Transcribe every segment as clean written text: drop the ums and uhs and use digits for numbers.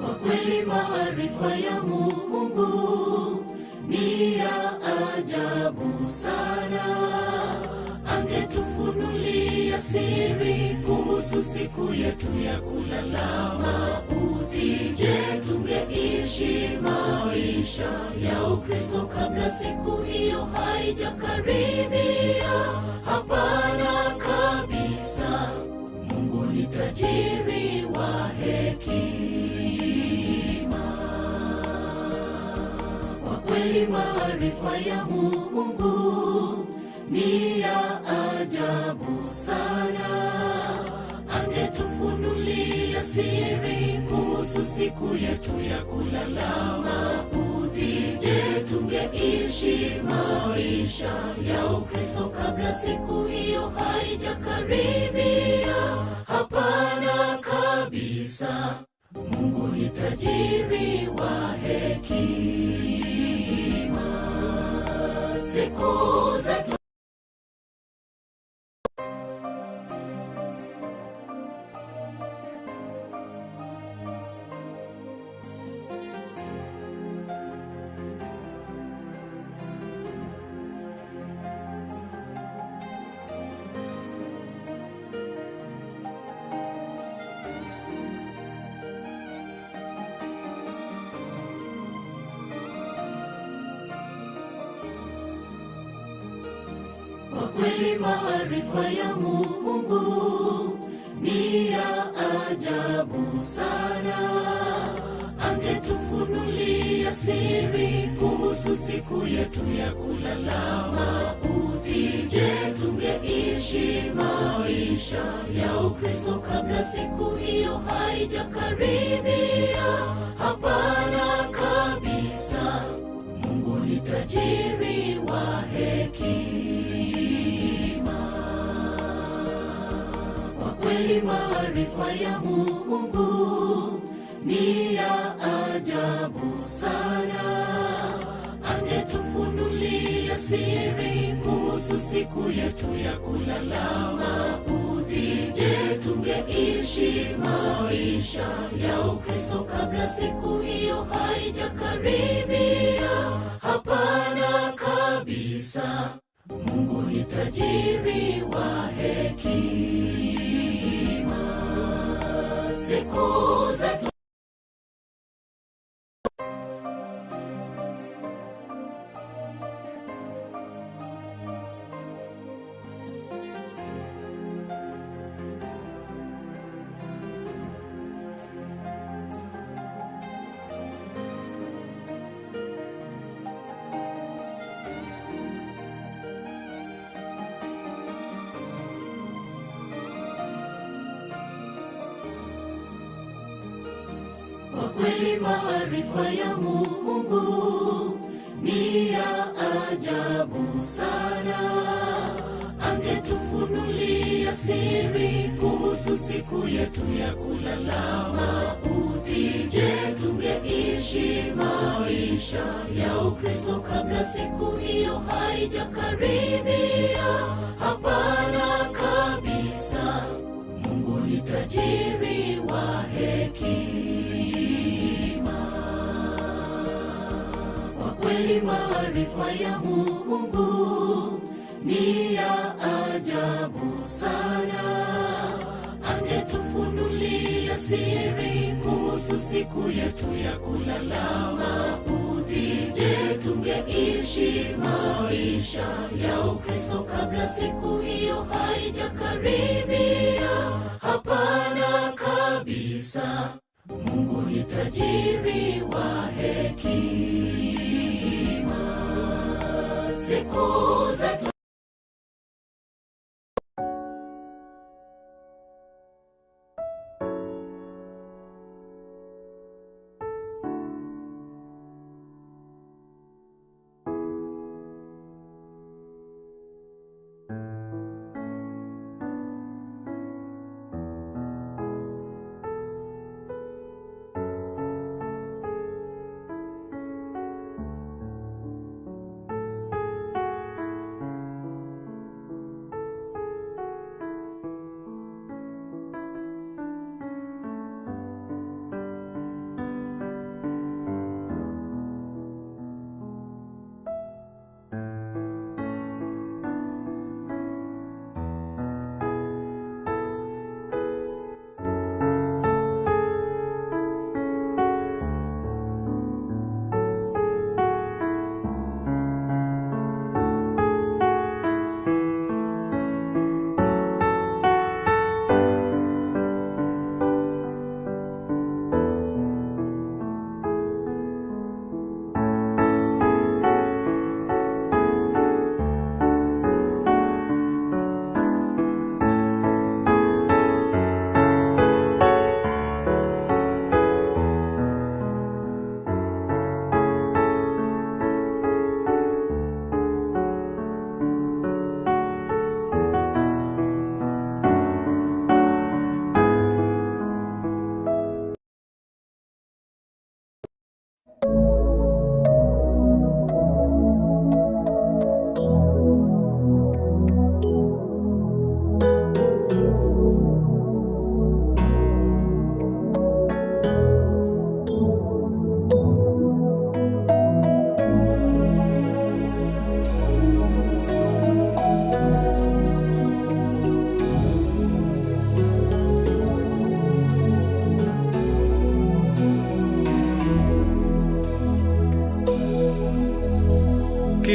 Kwa kweli maarifa ya Mungu ni ya ajabu sana. Angetufunulia siri kuhusu siku yetu ya kulala mauti. Je, tungeishi maisha ya Ukristo kabla siku hiyo haijakaribia? Hapana kabisa. Mungu ni tajiri wa hekima. Kwa kweli maarifa ya Mungu ni ya ajabu sana. Angetufunulia siri kuhusu siku yetu ya kulala mauti. Je, tungeishi maisha ya Ukristo kabla siku hiyo haijakaribia? Hapana kabisa. Mungu ni tajiri wa hekima. Siku zetu Kwa kweli maarifa ya Mungu ni ya ajabu sana. Angetufunulia siri kuhusu siku yetu ya kulala mauti. Je, tungeishi maisha ya Ukristo kabla siku hiyo haijakaribia? Hapana kabisa. Mungu ni tajiri wa hekima. Kwa kweli maarifa ya Mungu ni ya ajabu sana. Angetufunulia siri kuhusu siku yetu ya kulala mauti. Je, tungeishi maisha ya Ukristo kabla siku hiyo haijakaribia? Hapana kabisa. Mungu ni tajiri wa hekima. Siku zetu Kwa kweli maarifa ya Mungu ni ya ajabu sana. Angetufunulia siri kuhusu siku yetu ya kulala mauti. Je, tungeishi maisha ya Ukristo kabla siku hiyo haijakaribia? Hapana kabisa. Mungu ni tajiri wa hekima. Kwa kweli maarifa ya Mungu ni ya ajabu sana. Angetufunulia siri kuhusu siku yetu ya kulala mauti. Je, tungeishi maisha ya Ukristo kabla siku hiyo haijakaribia? Hapana kabisa. Mungu ni tajiri wa hekima. Siku zetu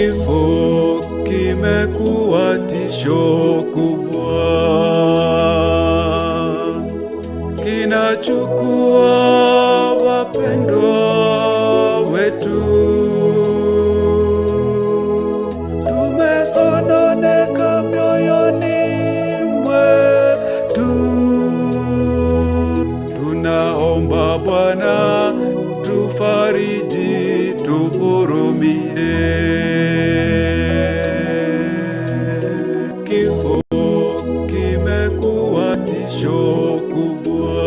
Kifo kimekuwa tisho kubwa, kinachukua wapendwa wetu. Tumesononeka mioyoni mwetu, tunaomba Bwana tufariji, tuhurumie. Kifo kimekuwa tisho kubwa,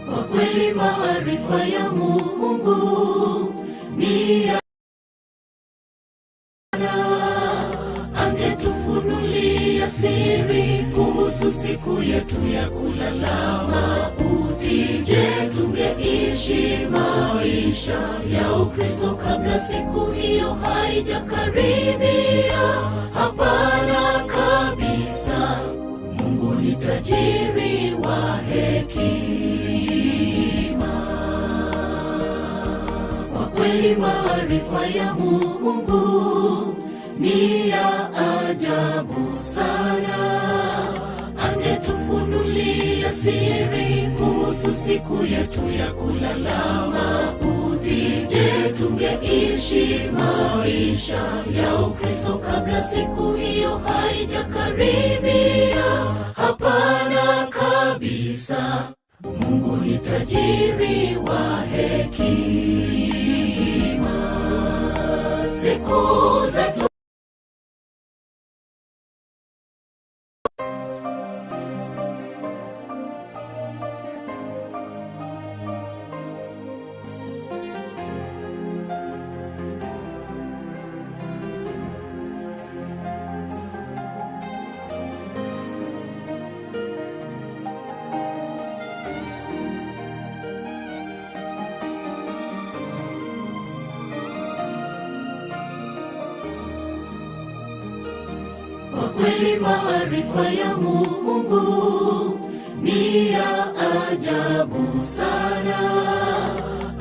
Kwa kweli maarifa ya Mungu ni ya angetufunulia siri kuhusu siku yetu ya kulala mauti. Je, tungeishi maisha ya Ukristo kabla siku hiyo haijakaribia? Hapana kabisa. Mungu ni tajiri wa hekima. Kwa kweli maarifa ya Mungu ni ya ajabu sana. Angetufunulia siri kuhusu siku yetu ya kulala mauti. Je, tungeishi maisha ya Ukristo kabla siku hiyo haijakaribia? Hapana kabisa. Mungu ni tajiri wa hekima. Siku zetu kweli maarifa ya Mungu ni ya ajabu sana.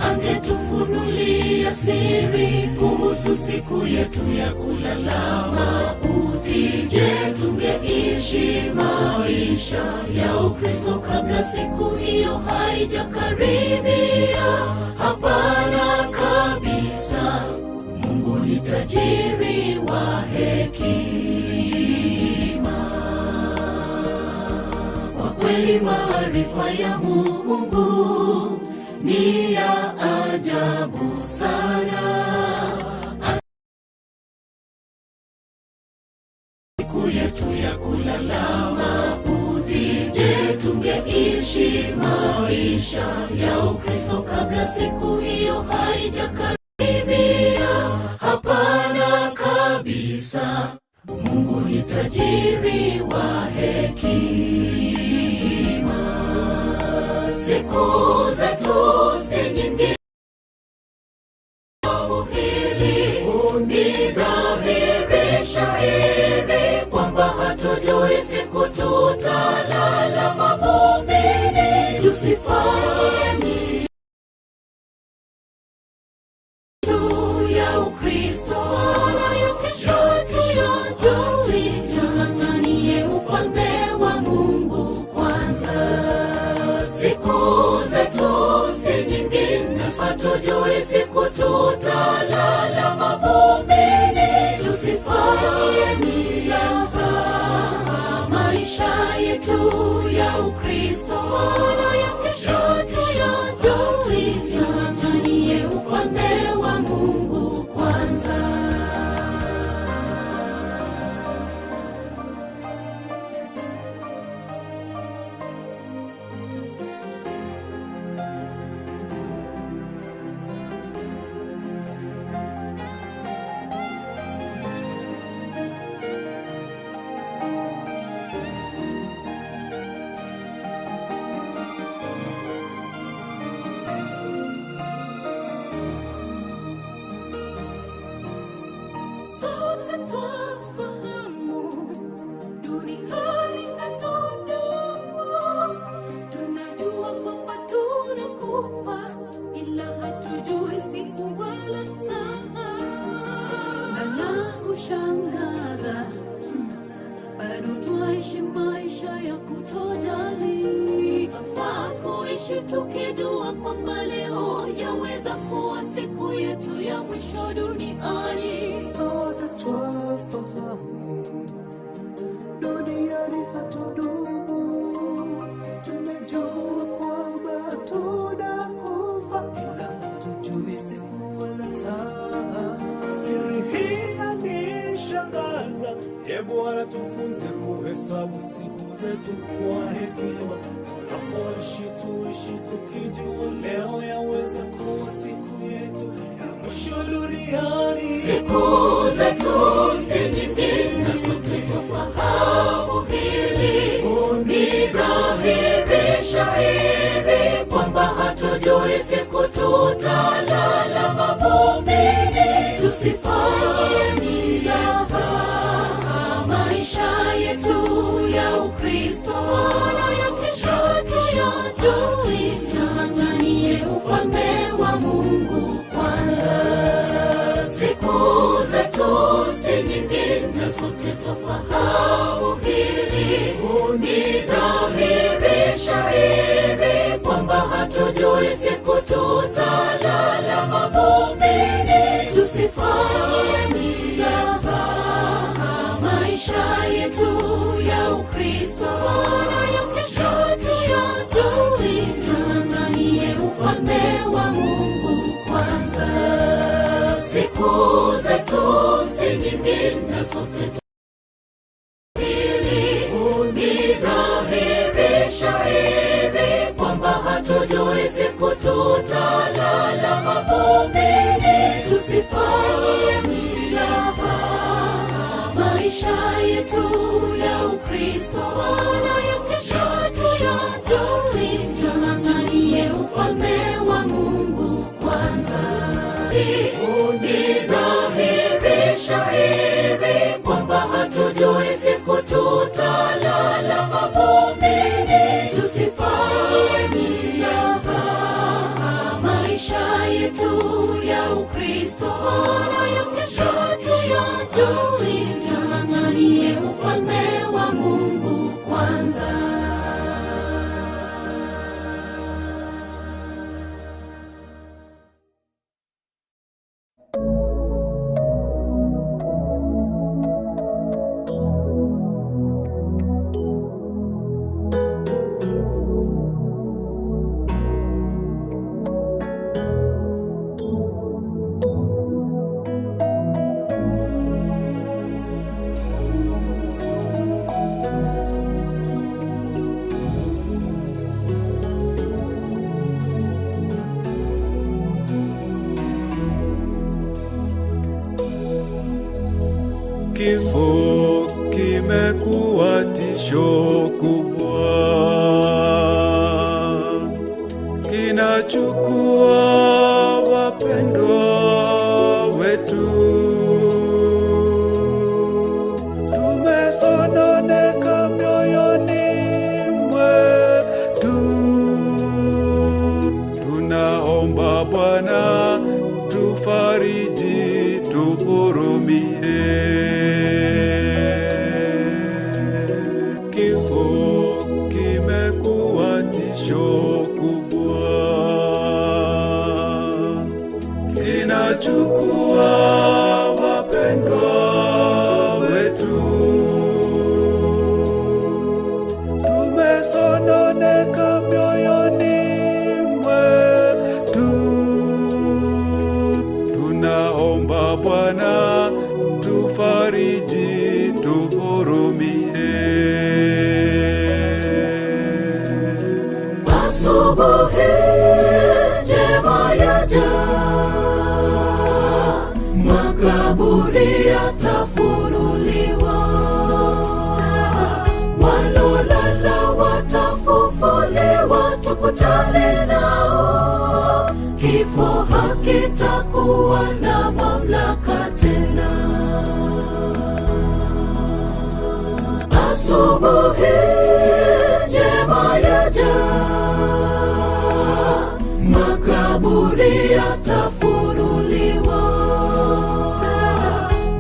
Angetufunulia siri kuhusu siku yetu ya kulala mauti. Je, tungeishi maisha ya Ukristo kabla siku hiyo haijakaribia? Hapana kabisa. Mungu ni tajiri wa hekima. Kwa kweli maarifa ya Mungu ni ya ajabu sana. Siku yetu ya kulala mauti. Je, tungeishi maisha ya Ukristo kabla siku hiyo haijakaribia? Hapana kabisa. Mungu ni tajiri wa hekima. Siku zetu si nyingi. Hili ni dhahiri shahiri kwamba hatujui siku tutalala mavumbini. Tusifanye tu ya Ukristo wala ya kesho. Tung'ang'anie ufalme wa Mungu kwanza. Siku zetu si nyingi, hatujui siku tutalala mavumbini. Tusifanye maisha yetu ya Ukristo wala ya kesho. Tung'ang'anie ufalme wa Mungu kwanza. Twafahamu duniani hatudumu. Tunajua kwamba tunakufa, ila hatujui siku wala saa. Na la kushangaza, bado twaishi maisha ya kutojali. Twafaa kuishi tukijua kwamba leo yaweza kuwa siku yetu ya mwisho duniani. Sote twafahamu duniani hatudumu. Tunajua kwamba tunakufa, ila hatujui siku wala saa. Siri hii yanishangaza. Bwana, tufunze kuhesabu siku zetu kwa hekima. Tunapoishi tuishi tukijua leo yaweza kuwa siku yetu ya mwisho duniani. Siku zetu si nyingi na sote tufahamu hili. Ni dhahiri shahiri kwamba hatujui siku tutalala mavumbini. Tusifanye mizaha maisha yetu ya Ukristo na ya kesho. Tuanganie ufalme wa Mungu kwanza. Siku zetu si nyingi na sote tufahamu hili. Ni dhahiri shahiri kwamba hatujui siku tutalala mavumbini. Tusifanye mizaha maisha yetu ya Ukristo na ya kesho. Tuanganie ufalme wa Mungu kwanza. Siku zetu si nyingi na sote ni dhahiri shahiri kwamba hatujui siku tutalala mavumbini. Tusifanye mizaha maisha yetu ya Ukristo na ya kesho. Tuanganie ufalme wa Mungu kwanza. Ni dhahiri shahiri kwamba hatujui siku tutalala mavumbini. Tusifanye mizaha maisha yetu ya Ukristo na ya kesho. Tuanganie ufalme wa Mungu kwanza. Kifo kimekuwa tisho kubwa, kinachukua wapendwa wetu. Tumesononeka mioyoni mwetu, tunaomba Bwana tufariji, tuhurumie. Kifo kimekuwa tisho kubwa, kinachukua wapendwa wetu. Tumesononeka mioyoni mwetu, tunaomba Bwana tufariji, tuhurumie. Asubuhi njema yaja, makaburi yatafunuliwa, walolala watafufuliwa, tukutane nao. Kifo hakitakuwa na mamlaka tena. Asubuhi njema yaja, makaburi yatafunuliwa,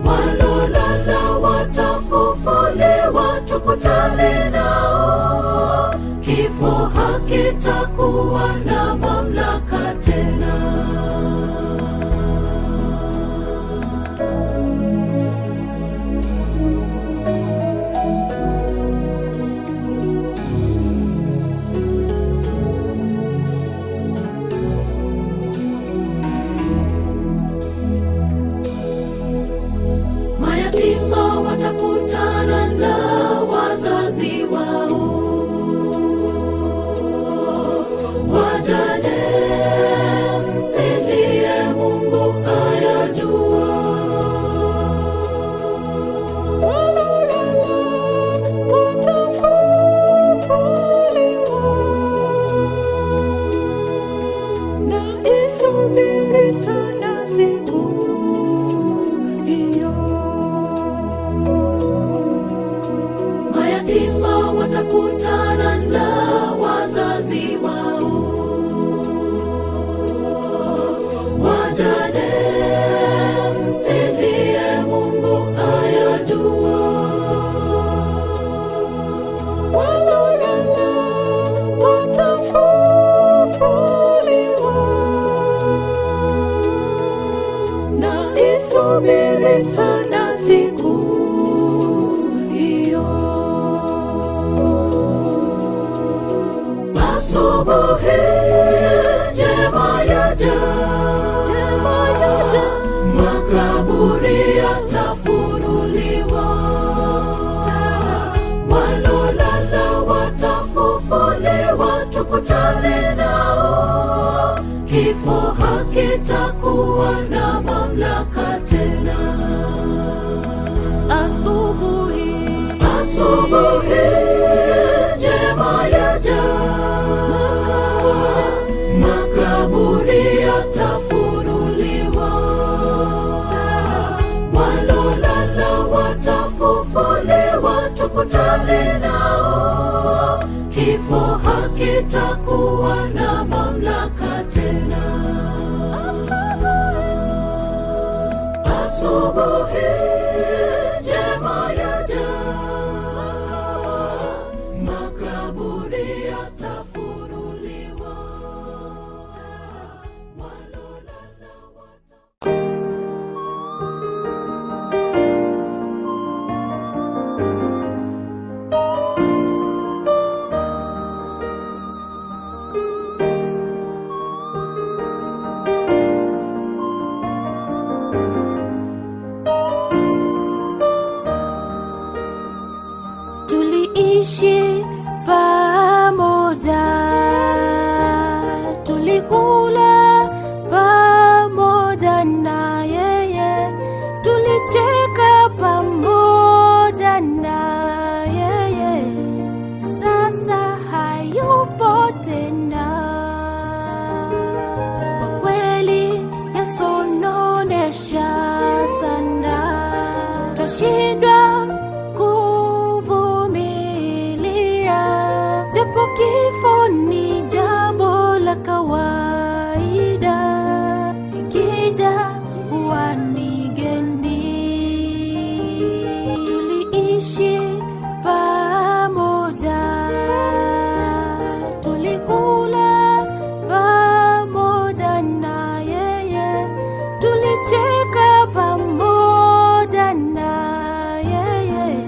walolala watafufuliwa, tukutane nao. Kifo hakitakuwa na mamlaka tena. Mayatima watakutana na wazazi wao. sana siku hiyo. Asubuhi njema yaja, makaburi yatafunuliwa, walolala watafufuliwa, tukutane nao. Kifo hakitakuwa na mamlaka tena. Asubuhi njema yaja, makaburi yatafunuliwa, walolala watafufuliwa, tukutane nao. Kifo hakitakuwa na mamlaka tena. Asubuhi njema yaja, makaburi yatafunuliwa, walolala tuliishi pamoja, tulikula pamoja na yeye, tulicheka pamoja na yeye, na sasa hayupo tena. Kwa kweli yasononesha sana, twashindwa japo kifo ni jambo la kawaida, ikija huwa ni geni. Tuliishi pamoja, tulikula pamoja na yeye, tulicheka pamoja na yeye,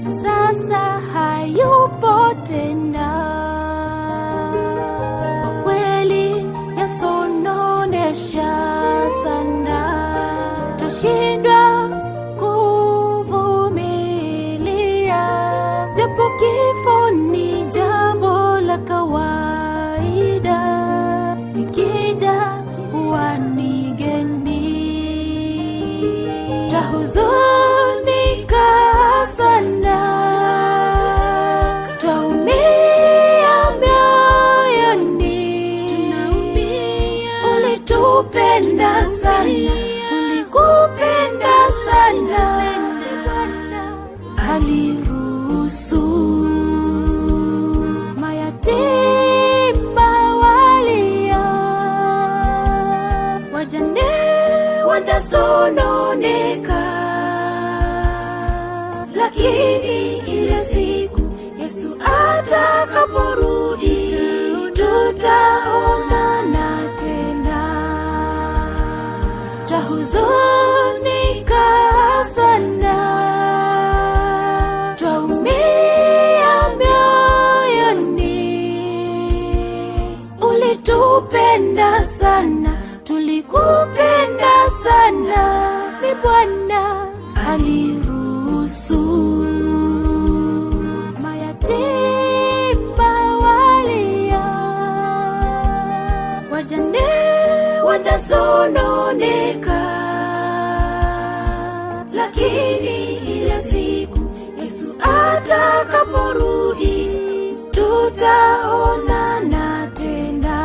na sasa hayupo tena. Kwa kweli yasononesha sana, twashindwa kuvumilia, japo kifo ni jambo la kawaida, ikija huwa ni geni. Twahuzunika sana, ulitupenda sana, tulikupenda sana. Aliruhusu mayatima walia, wajane wanasononeka, lakini ile siku Yesu atakaporudi, tutaonana tena. Twahuzunika sana, twaumia mioyoni. Ulitupenda sana, tulikupenda sana. Ni Bwana aliruhusu mayatima walia, wajane wanasononeka, lakini ile siku Yesu atakaporudi, tutaonana tena.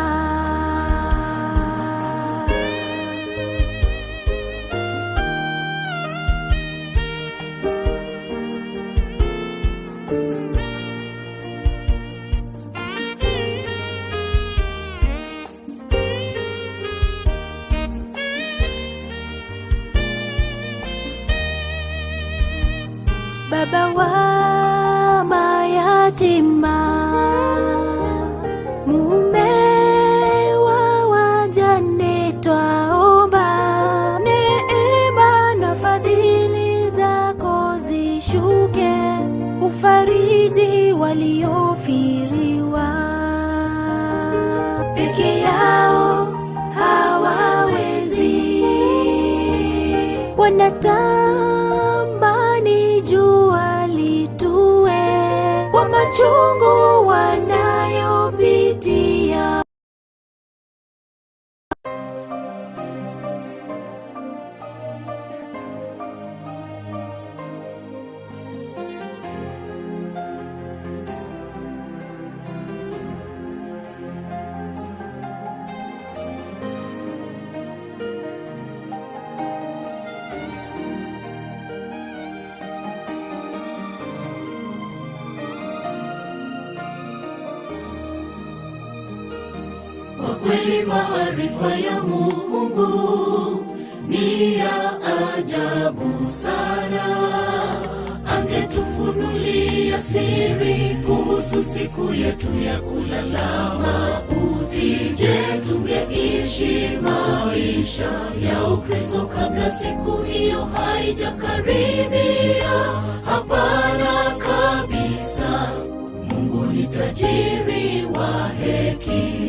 Baba wa mayatima, mume wa wajane, twaomba neema na fadhili peke yao hawawezi. Wanatamani jua litue kwa machungu wanayopitia. Kwa kweli maarifa ya Mungu ni ya ajabu sana. Angetufunulia siri kuhusu siku yetu ya kulala mauti, je, tungeishi maisha ya Ukristo kabla siku hiyo haijakaribia? Hapana kabisa. Mungu ni tajiri wa hekima.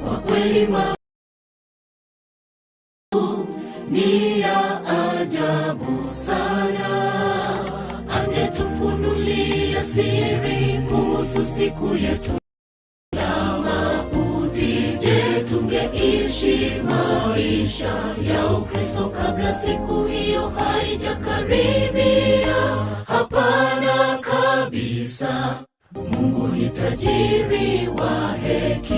Kwa kweli ni ya ajabu sana. Angetufunulia siri kuhusu siku yetu ya mauti, je, tungeishi maisha ya Ukristo kabla siku hiyo haijakaribia? Hapana kabisa. Mungu ni tajiri wa hekima.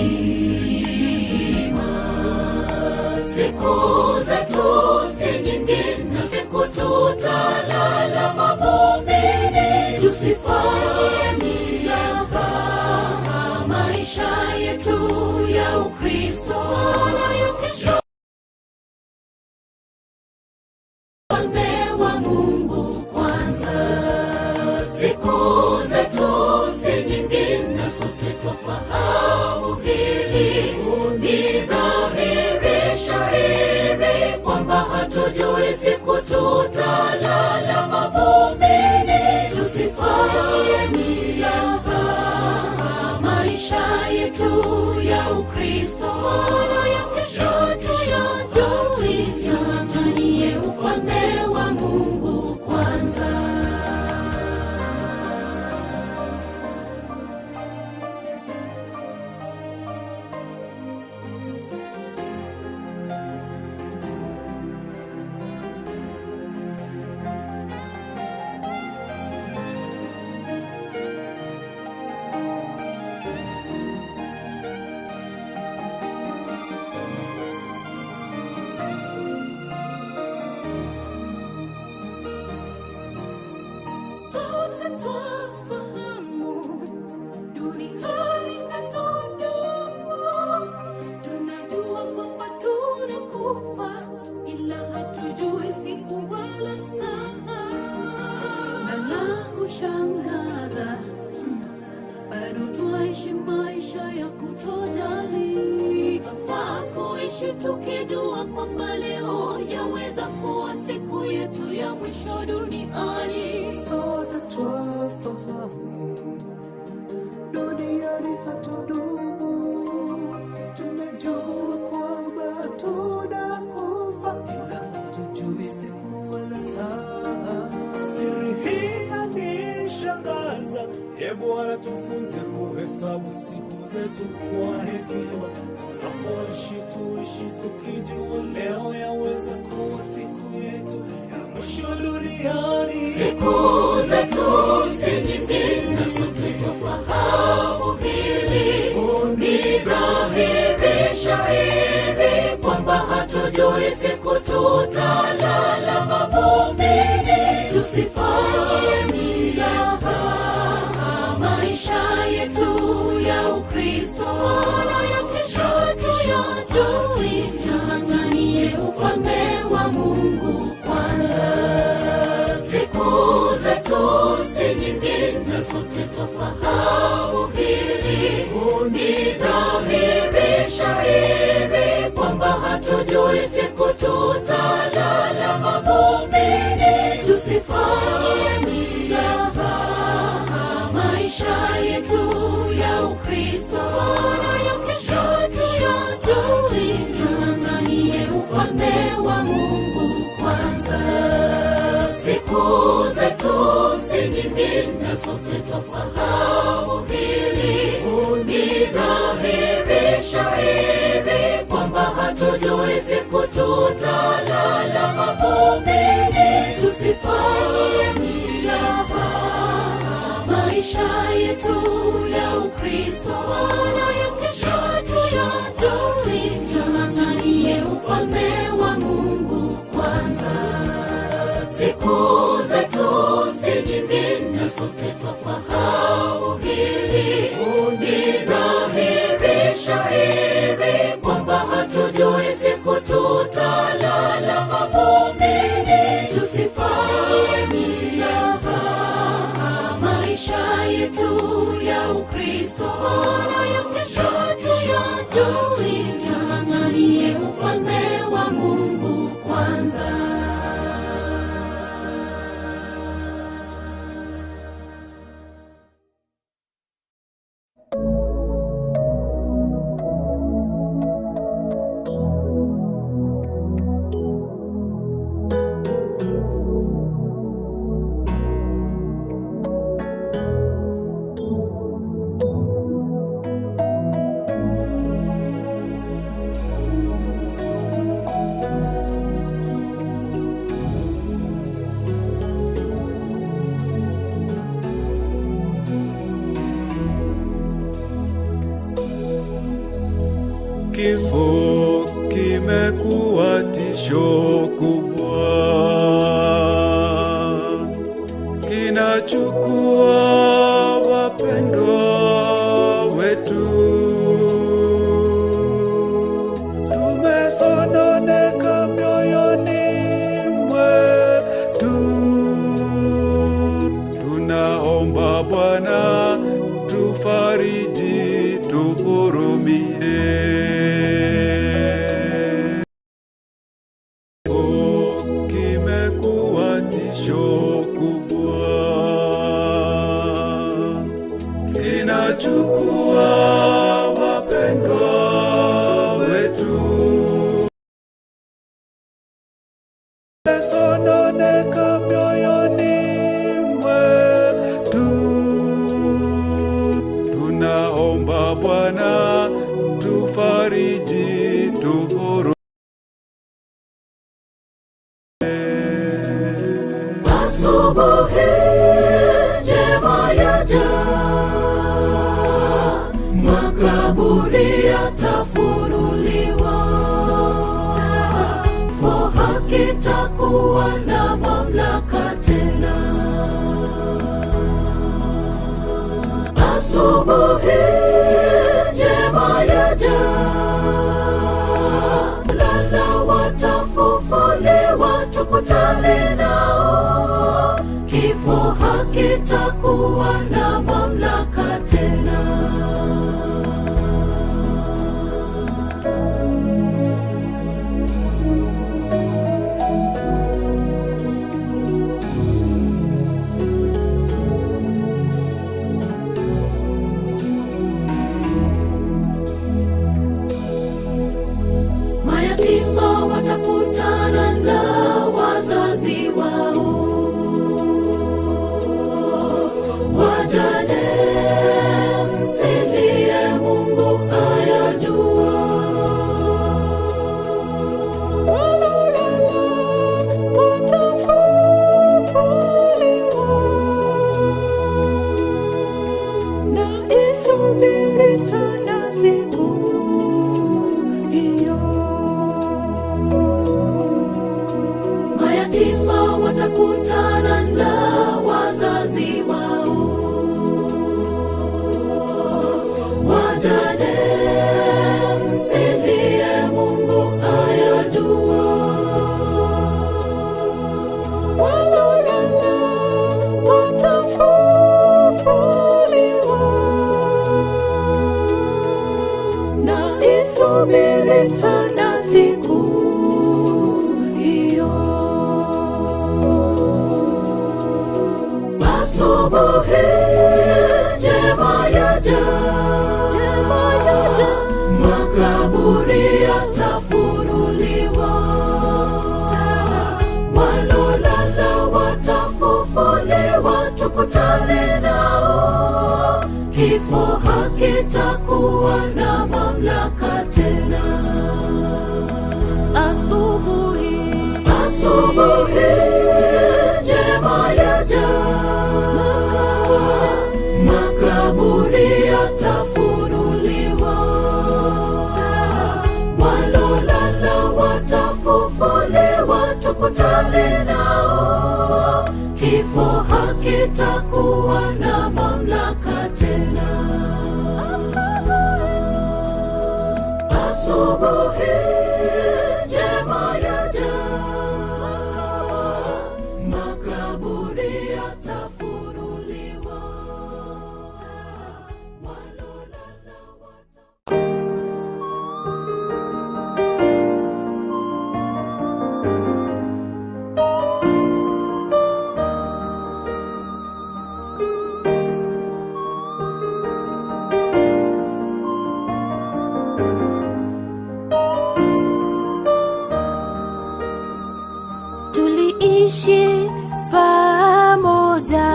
Siku zetu si nyingi, na siku tutalala mavumbini. Tusifanye nia za maisha yetu ya Ukristo nayo kesho ufalme wa Mungu kwanza. Siku zetu si nyingi, na sote twafahamu hili. Ni dhahiri shahiri kwamba hatujui siku tutalala mavumbini. Tusifanye nia za maisha yetu ya Ukristo nayo kesho tuanganie ufalme wa Mungu kwanza. Sote twafahamu dunia inatudumu. Tunajua kwamba tunakufa, ila hatujui siku wala saa. Na la kushangaza, bado twaishi maisha ya kutojali. Twafaa kuishi tukijua kwamba leo yaweza kuwa siku yetu ya mwisho duniani. Sote twafahamu duniani hatudumu. Tunajua kwamba tunakufa, ila hatujui siku wala saa. Siri hii yanishangaza. Bwana, tufunze kuhesabu siku zetu kwa hekima. Tunapoishi tuishi tukijua leo yaweza kuwa siku yetu ya mwisho duniani. Siku zetu si nyingi, na sote twafahamu hili. Ni dhahiri shahiri kwamba hatujui siku tutalala mavumbini. Tusifanye nia za maisha yetu ya Ukristo nayo kesho tuanganie ufalme wa Mungu kwanza. Siku zetu si nyingi, na sote twafahamu hili. Ni dhahiri shahiri kwamba hatujui siku tutalala mavumbini. Tusifanye nia za maisha yetu na sote twafahamu hili. Ni dhahiri shahiri kwamba hatujui siku tutalala mavumbini. Tusifanye mizaha maisha yetu ya Ukristo, yanayokesha tung'ang'anie ufalme wa Mungu kwanza. Siku zetu si nyingi na sote twafahamu hili. Ni dhahiri shahiri kwamba hatujui siku tutalala mavumbini. Tusifanye mizaha maisha yetu ya Ukristo, yanayokesha tung'ang'anie ufalme wa Mungu kwanza. Kifo kimekuwa tisho kubwa, kinachukua wapendwa wetu. Tumesononeka mioyoni mwetu, tunaomba Bwana tufariji, tuhurumie. Kimekuwa tisho kubwa, kinachukua wapendwa wetu. Tumesononeka mioyoni mwetu, tunaomba Bwana tufariji, tuhurumie. Asubuhi njema yaja, makaburi yatafunuliwa, hakitakuwa na mamlaka tena. Asubuhi njema yaja, lala watafufuliwa, tukutane nao. Kifo hakitakuwa na mamlaka tena. Mayatima watakutana na wazazi wao, wajane msilie, Mungu ayajua. Wanaolala watafufuliwa, na isubiri sana siku hiyo. Mayatima watakutana na wazazi wao, wajane msilie, Mungu ayajua. Wanaolala watafufuliwa, na isubiri sana siku hiyo. Asubuhi njema yaja, makaburi yatafunuliwa, walolala watafufuliwa, tukutane kifo hakitakuwa na mamlaka tena. Asubuhi, asubuhi njema yaja, makaburi yatafunuliwa, walolala watafufuliwa, tukutane nao. Kifo hakitakuwa na mamlaka tena. Asubuhi njema yaja, makaburi yatafunuliwa, walolala tuliishi pamoja,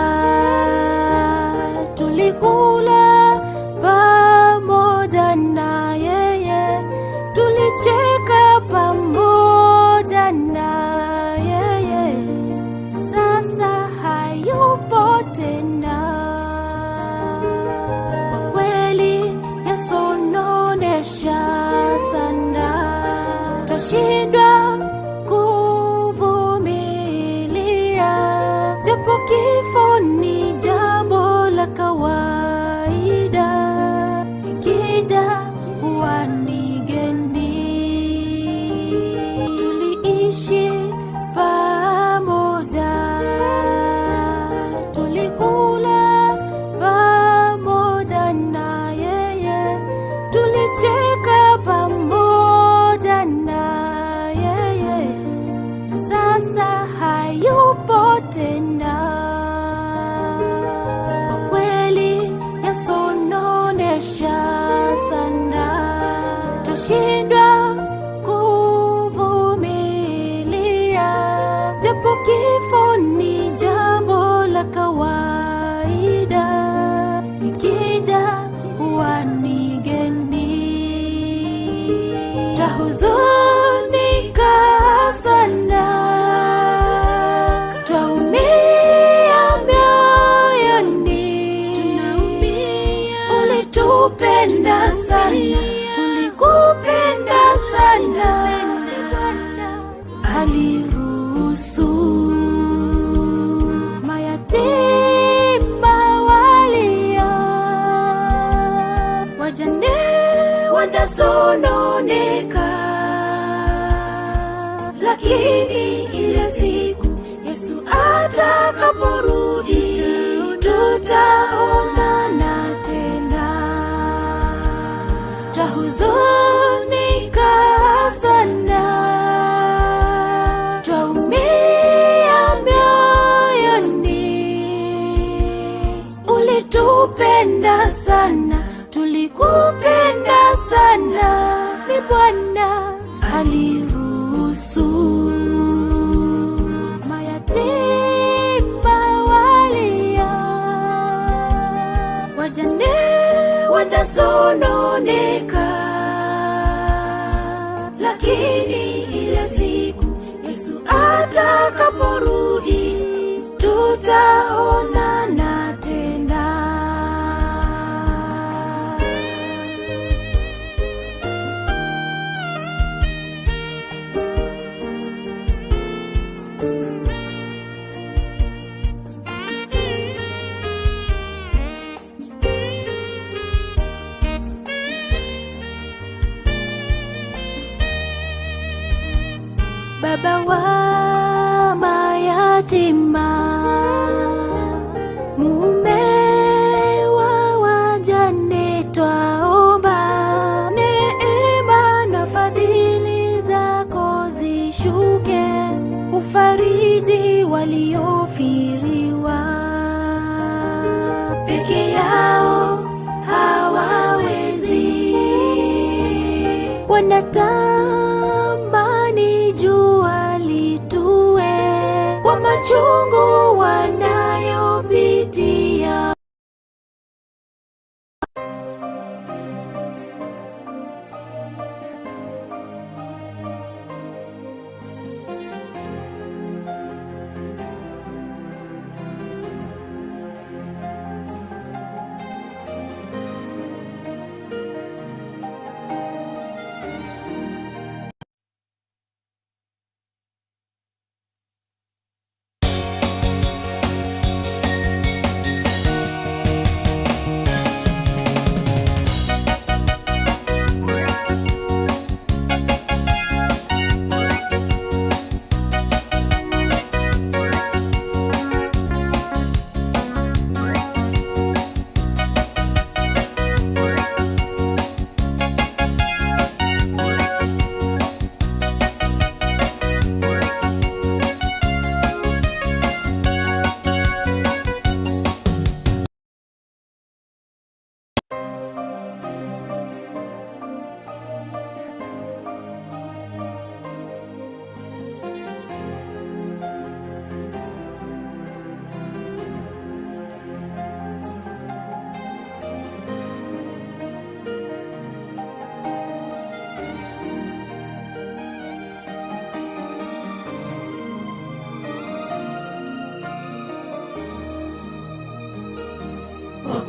tulikula pamoja na yeye, tulicheka pamoja na yeye, na sasa hayupo tena. Kwa kweli yasononesha sana, twashindwa japo kifo ni jambo la kawaida, likija huwa ni geni. Tuliishi pamoja, tulikula pamoja na yeye, tulicheka pamoja na yeye, na sasa hayupo tena. Kwa kweli yasononesha sana, twashindwa kuvumilia, japo kifo ni jambo la kawaida, likija huwa ni geni. Twahuzunika sana, ulitupenda sana, tulikupenda sana. Aliruhusu mayatima walia, wajane wanasononeka, lakini ile siku Yesu atakaporudi, tutaonana tena. Twahuzunika sana, twaumia mioyoni. Ulitupenda sana, tulikupenda sana. Ni Bwana aliruhusu mayatima walia, wajane wanasononeka, lakini ile siku Yesu atakaporudi, tutaonana tena. Baba wa mayatima, mume wa wajane, twaomba neema na fadhili zako zishuke, ufariji waliofiriwa, peke yao hawawezi, wanatamani jua litue kwa machungu wanayopitia.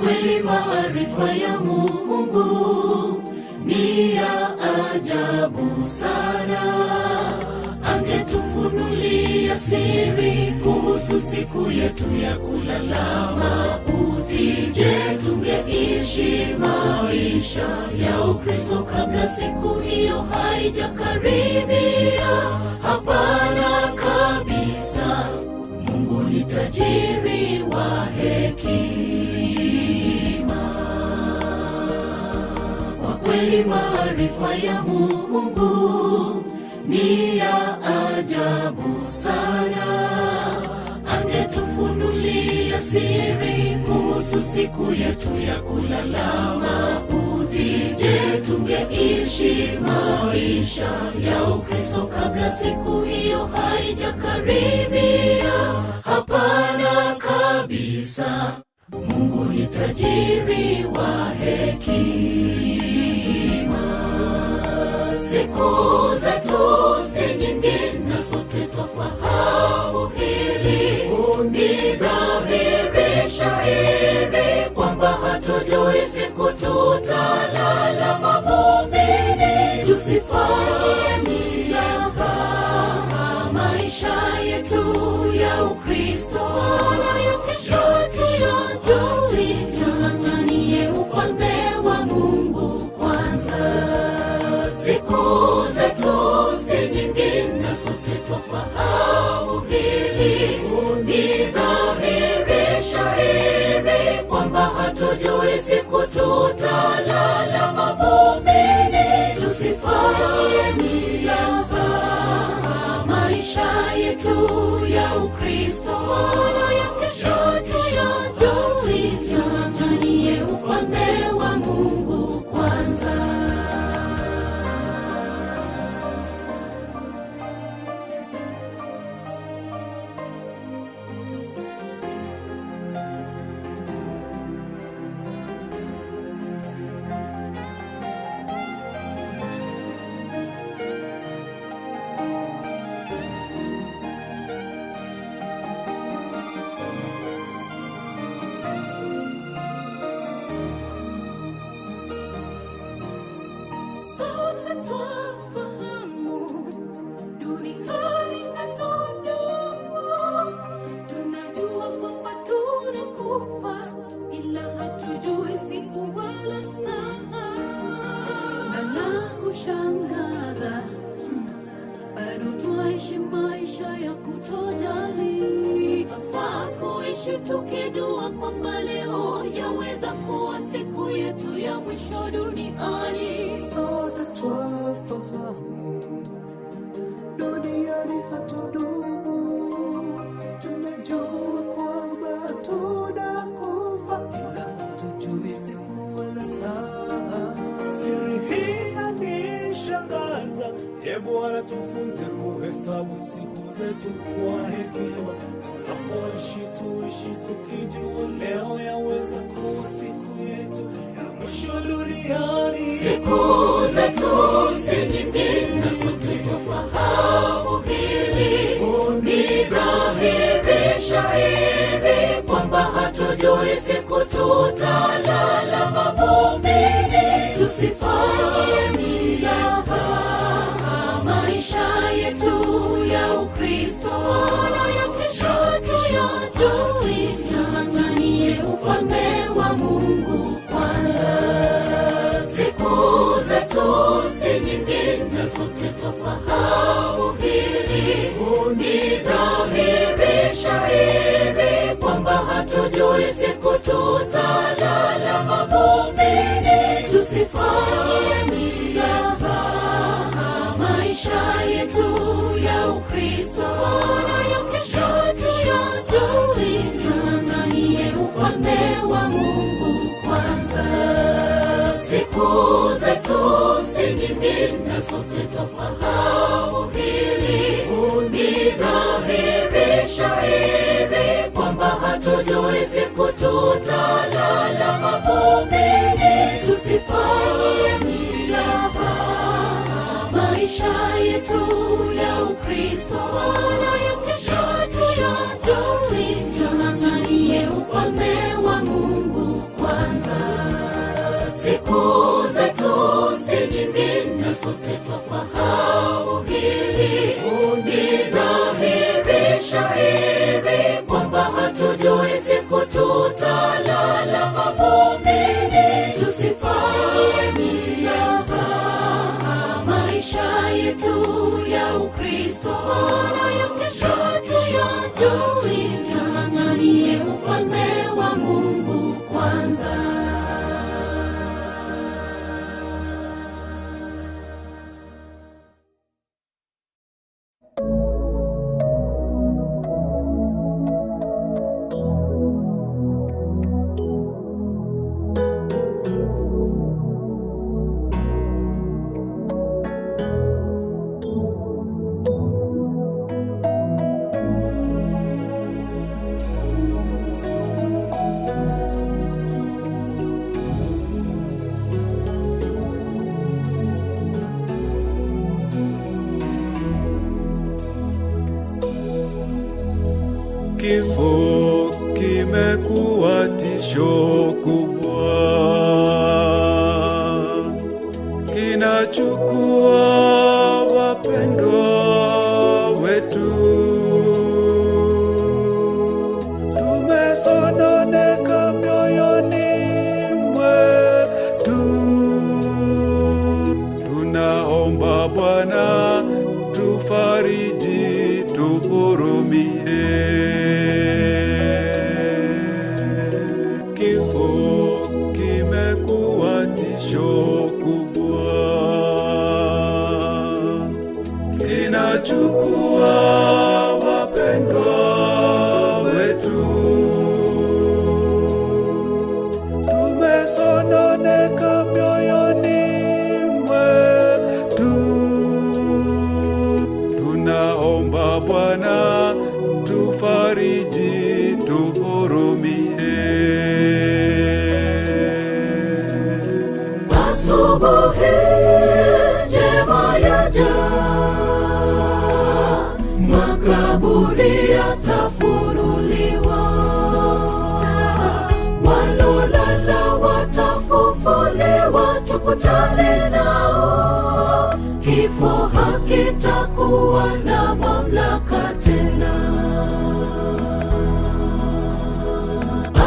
kweli maarifa ya Mungu ni ya ajabu sana. Angetufunulia siri kuhusu siku yetu ya kulala mauti, je, tungeishi maisha ya Ukristo kabla siku hiyo haijakaribia? Hapana kabisa. Mungu ni tajiri wa hekima. Kwa kweli maarifa ya Mungu ni ya ajabu sana. Angetufunulia siri kuhusu siku yetu ya kulala mauti, je, tungeishi maisha ya Ukristo kabla siku hiyo haijakaribia? Hapana kabisa. Mungu ni tajiri wa hekima. Siku zetu si nyingi na sote twafahamu hili. Ni dhahiri shahiri kwamba hatujui siku tutalala mavumbini. Tusifanye nianza maisha yetu ya Ukristo nayo kesho tung'ang'anie ufalme wa Mungu kwanza. Siku zetu si nyingi na sote twafahamu hili. Ni dhahiri shahiri kwamba hatujui siku tutalala mavumbini. Tusifanye nianza maisha yetu ya Ukristo nayo kesho tung'ang'anie ufalme wa Mungu kwanza. Sote twafahamu duniani hatudumu. Tunajua kwamba tunakufa, ila hatujui siku wala saa. Na la kushangaza, bado twaishi maisha ya kutojali. Twafaa kuishi tukijua kwamba leo yaweza kuwa siku yetu ya mwisho duniani. Sote twafahamu duniani hatudumu. Tunajua kwamba tunakufa, ila hatujui siku wala saa. Siri hii yanishangaza. Bwana, tufunze kuhesabu siku zetu kwa hekima. Tunapoishi tuishi tukijua leo yaweza kuwa siku yetu ya mwisho duniani. Siku zetu si nyingi na sote twafahamu hili. Ni dhahiri shahiri kwamba hatujui siku tutalala mavumbini. Tusifanye nianza maisha yetu ya Ukristo nayo kesho tung'ang'anie ufalme wa Mungu kwanza. Siku zetu si nyingi na sote twafahamu hili. Ni dhahiri shahiri kwamba hatujui siku tutalala mavumbini. Tusifanye nianza maisha yetu ya Ukristo nayo kesho tung'ang'anie ufalme wa Mungu kwanza. Siku zetu si nyingi na sote twafahamu hili. Ni dhahiri shahiri kwamba hatujui siku tutalala mavumbini. Tusifanye nianza maisha yetu ya Ukristo nayo kesho tung'ang'anie ufalme wa Mungu kwanza. Siku zetu si nyingi na sote twafahamu hili. Ni dhahiri shahiri kwamba hatujui siku tutalala mavumbini. Tusifanye maisha yetu ya Ukristo ya kesho tushajui. Tung'ang'anie ufalme wa Mungu kwanza. Kifo kimekuwa tisho kubwa, kinachukua wapendwa wetu. Tumesononeka mioyoni mwetu, tunaomba Bwana tufariji, tuhurumie. Kifo kimekuwa tisho kubwa, kinachukua wapendwa wetu. Tumesononeka mioyoni mwetu, tunaomba Bwana tufariji, tuhurumie. Asubuhi njema yaja, makaburi yatafunuliwa, walolala watafufuliwa, tukutane nao. Kifo hakitakuwa na mamlaka tena.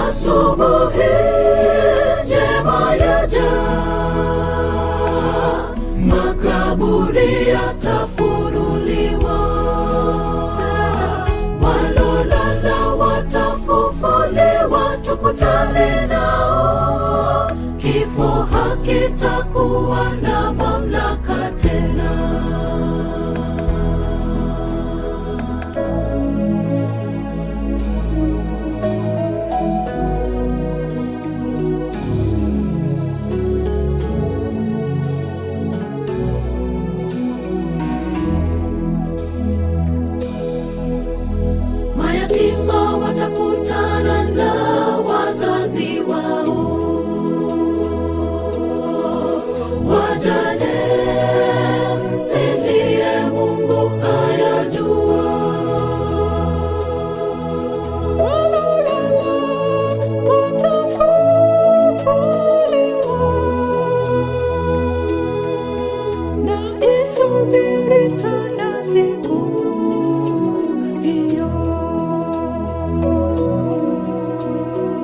Asubuhi njema yaja, makaburi yatafunuliwa, walolala watafufuliwa, tukutane nao. Kifo hakitakuwa na mamlaka tena. Mayatima watakutana na wazazi wao, wajane msilie, Mungu ayajua. Walolala watafufuliwa, na isubiri sana siku hiyo.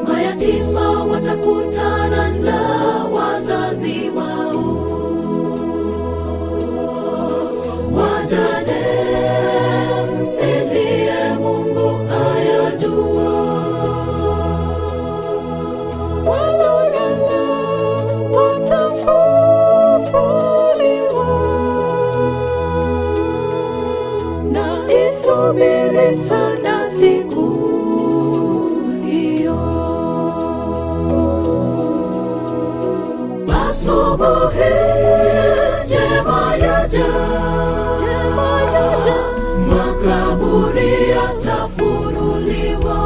Mayatima watakutana na wazazi wao, wajane msilie, Mungu ayajua. Walolala watafufuliwa, na isubiri sana siku hiyo. Asubuhi njema yaja, makaburi yatafunuliwa,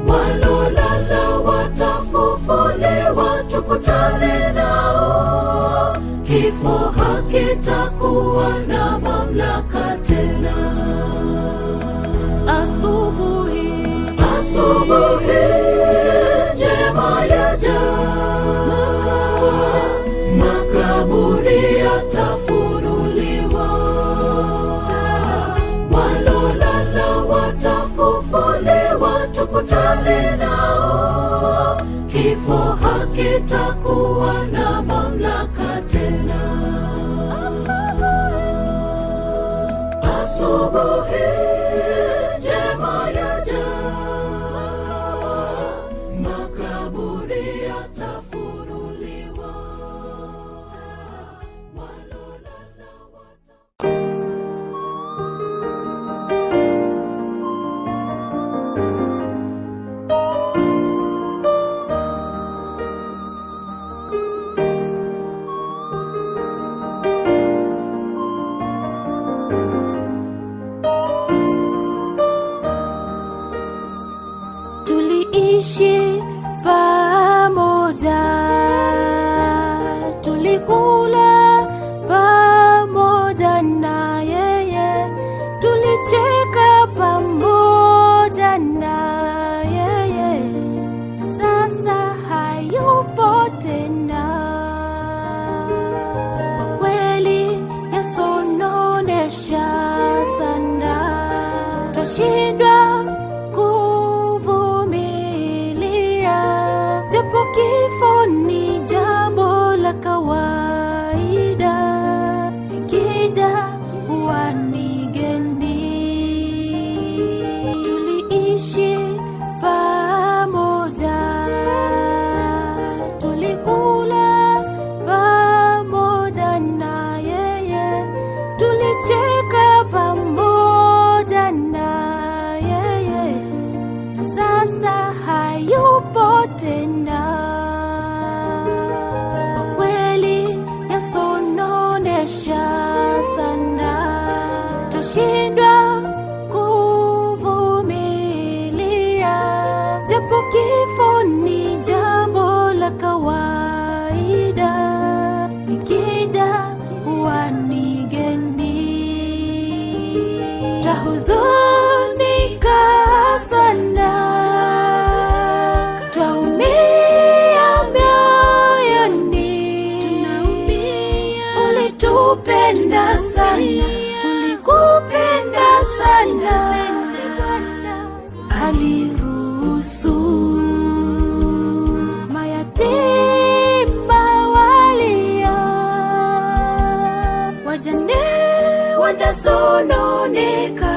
walolala watafufuliwa, tukutane nao. Kifo hakitakuwa na mamlaka tena. Asubuhi njema yaja, hakitakuwa na mamlaka tena. Asubuhi njema yaja, makaburi yatafunuliwa. Tuliishi pamoja, tulikula pamoja na yeye, tulicheka pamoja na yeye, na sasa hayupo tena. Kwa kweli yasononesha sana, twashindwa japo kifo ni jambo la kawaida, likija huwa ni geni. Tuliishi pamoja, tulikula pamoja na yeye, tulicheka pamoja na yeye, na sasa hayupo tena. Kwa kweli yasononesha sana, twashindwa kuvumilia, japo kifo ni jambo la kawaida, likija huwa ni geni. Twahuzunika sana, ulitupenda sana, tulikupenda sana, aliruhusu mayatima walia, wajane wanasononeka,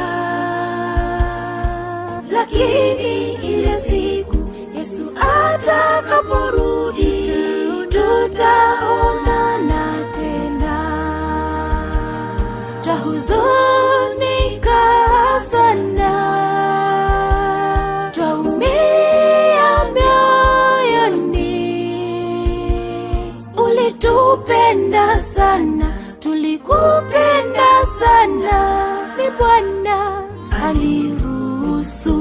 lakini ile siku Yesu atakaporudi tutaonana tena. Twahuzunika sana, twaumia mioyoni, ulitupenda sana, tulikupenda sana, ni Bwana aliruhusu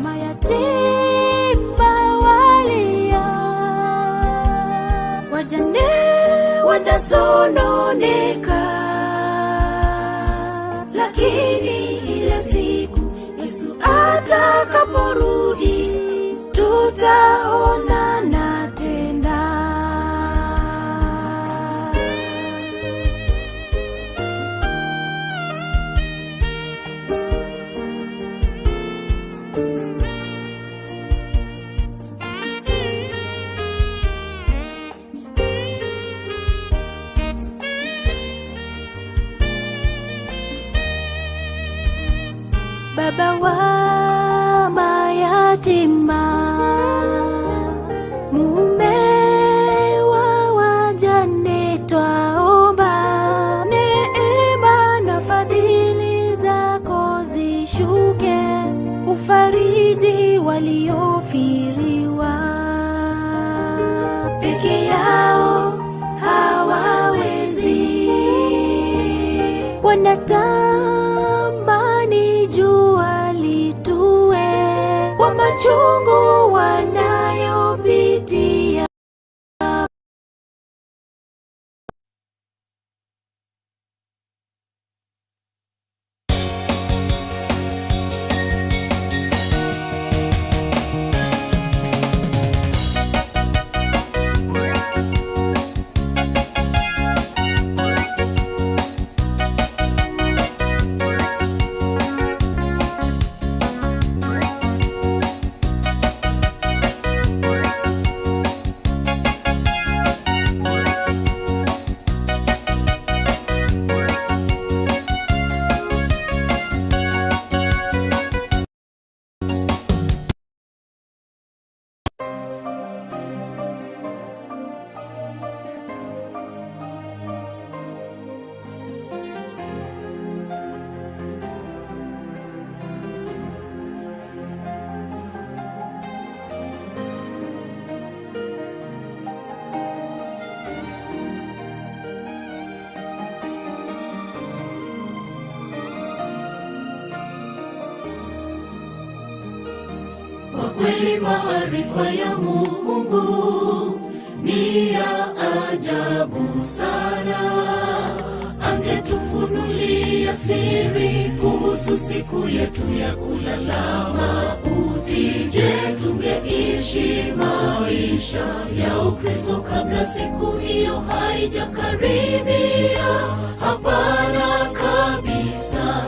mayatima walia, wajane wanasononeka, lakini ile siku Yesu atakaporudi tutaonana tena. Baba wa mayatima, mume wa wajane, twaomba neema na fadhili zako zishuke, ufariji waliofiriwa, peke yao hawawezi, wanatamani jua litue kwa machungu wanayopitia. kweli maarifa ya Mungu ni ya ajabu sana. Angetufunulia siri kuhusu siku yetu ya kulala mauti, je, tungeishi maisha ya Ukristo kabla siku hiyo haijakaribia? Hapana kabisa.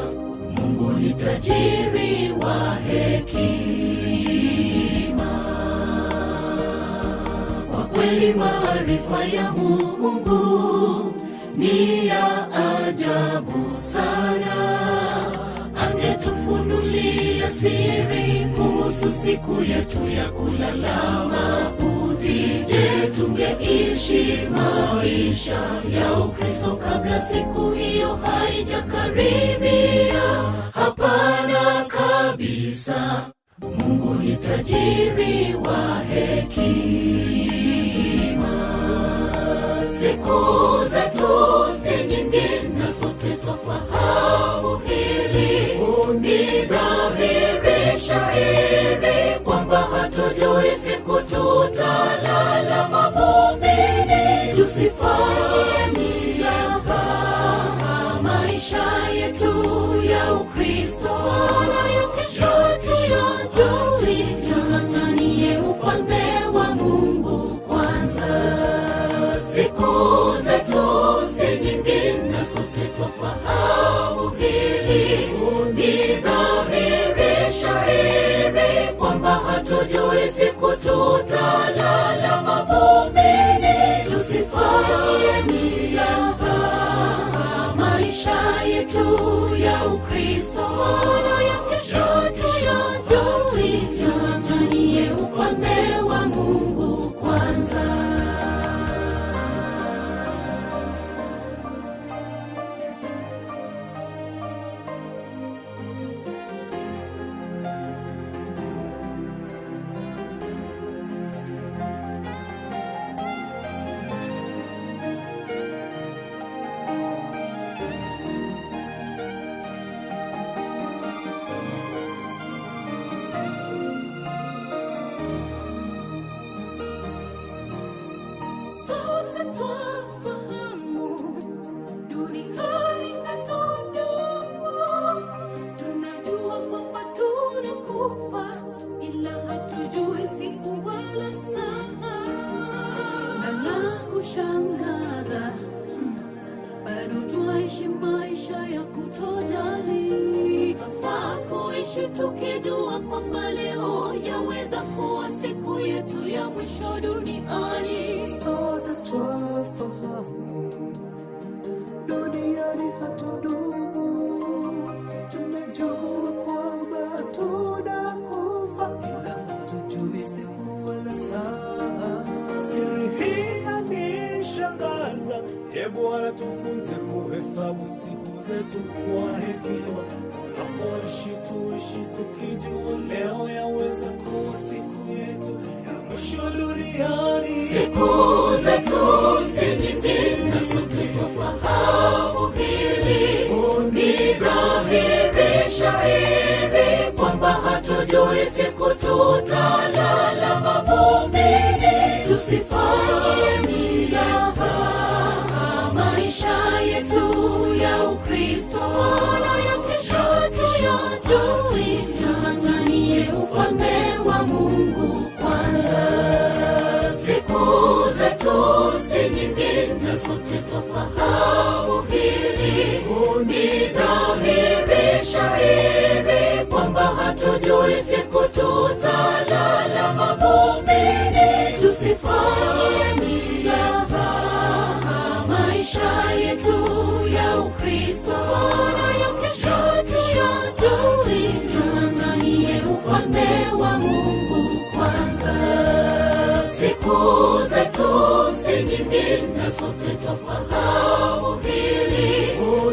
Mungu ni tajiri wa hekima. Kwa kweli maarifa ya Mungu ni ya ajabu sana. Angetufunulia siri kuhusu siku yetu ya kulala mauti, je, tungeishi maisha ya Ukristo kabla siku hiyo haijakaribia? Hapana kabisa. Mungu ni tajiri wa hekima. Siku zetu si nyingi na sote twafahamu hili. Ni dhahiri shahiri kwamba hatujui siku tutalala mavumbini. Tusifanye mizaha maisha yetu ya Ukristo nayo kesho tung'ang'anie ufalme wa Mungu kwanza. Siku zetu si nyingi na sote twafahamu hili. Ni dhahiri shahiri kwamba hatujui siku tutalala mavumbini. Tusifanye mizaha maisha yetu ya Ukristo nayo kesho tung'ang'anie ufalme wa Mungu kwanza. Sote twafahamu duniani hatudumu. Tunajua kwamba tunakufa, ila hatujui siku wala saa. Na la kushangaza, bado twaishi maisha ya kutojali. Twafaa kuishi tukijua kwamba leo yaweza kuwa siku yetu ya mwisho duniani. Sote twafahamu duniani hatudumu. Tunajua kwamba tunakufa, ila hatujui siku wala saa. Siri hii yanishangaza. Bwana tufunze kuhesabu siku zetu kwa hekima. Tunapoishi tuishi tukijua leo yaweza kuwa siku yetu ya mwisho duniani. Siku zetu si nyingi na sote twafahamu hili. Ni dhahiri shahiri kwamba hatujui siku tutalala mavumbini. Tusifanye mizaha maisha yetu ya Ukristo nayo kesho tung'ang'anie ufalme wa Mungu kwanza. Siku zetu si nyingi na sote twafahamu hili. Ni dhahiri shahiri kwamba hatujui siku tutalala mavumbini. Tusifanye mizaha maisha yetu ya Ukristo nayo kesho tung'ang'anie ufalme wa Mungu kwanza. Siku zetu si nyingi na sote twafahamu hili.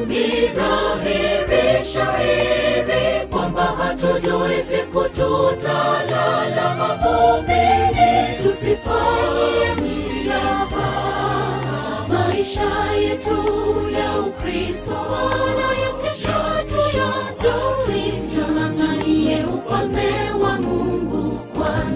Ni dhahiri shahiri kwamba hatujui siku tutalala mavumbini. Tusifanye mizaha maisha yetu ya Ukristo nayo kesho tung'ang'anie ufalme wa Mungu kwanza.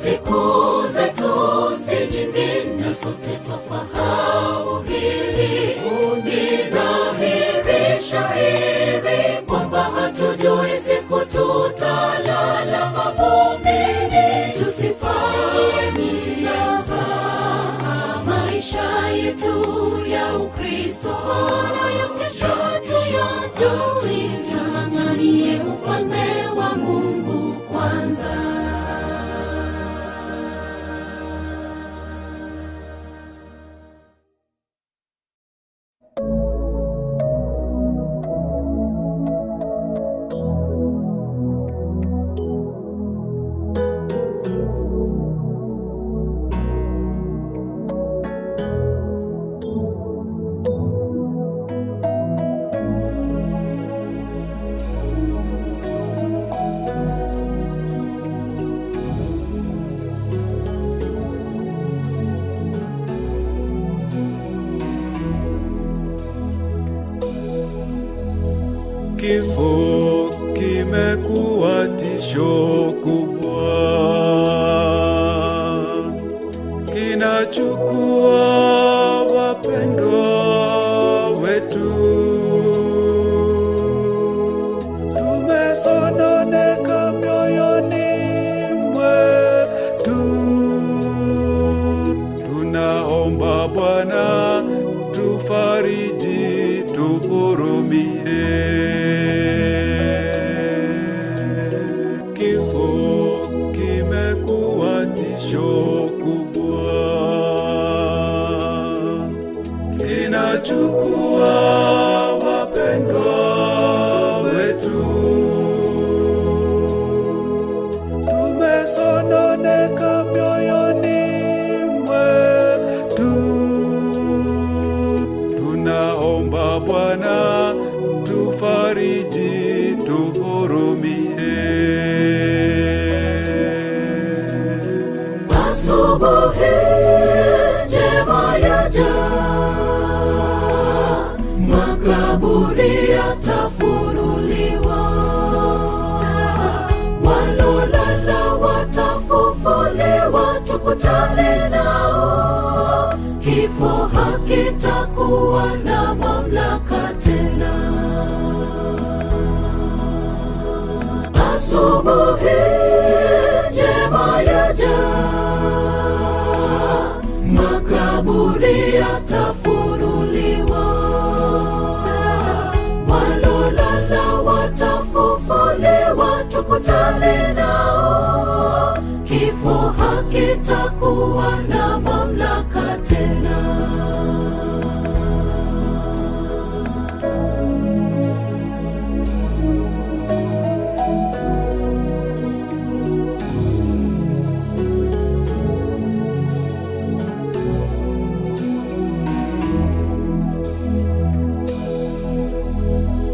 siku zetu si nyingi, na sote twafahamu hili. Ni dhahiri shahiri kwamba hatujui siku tutalala mavumbini. Tusifanye maisha yetu ya Ukristo ya kesho tung'ang'anie ufalme wa Mungu kwanza. Kifo kimekuwa tisho kubwa, kinachukua wapendwa wetu. Tumesononeka mioyoni mwetu, tunaomba Bwana tufariji, tuhurumie. Kinachukua wapendwa wetu, tumesononeka mioyoni mwetu, tunaomba Bwana tufariji, tuhurumie. Asubuhi njema yaja, makaburi yatafunuliwa, walolala watafufuliwa, tukutane nao. Kifo hakitakuwa na mamlaka tena. Asubuhi njema yaja, makaburi yatafunuliwa, walolala watafufuliwa, tukutane nao. Kifo hakitakuwa na mamlaka tena.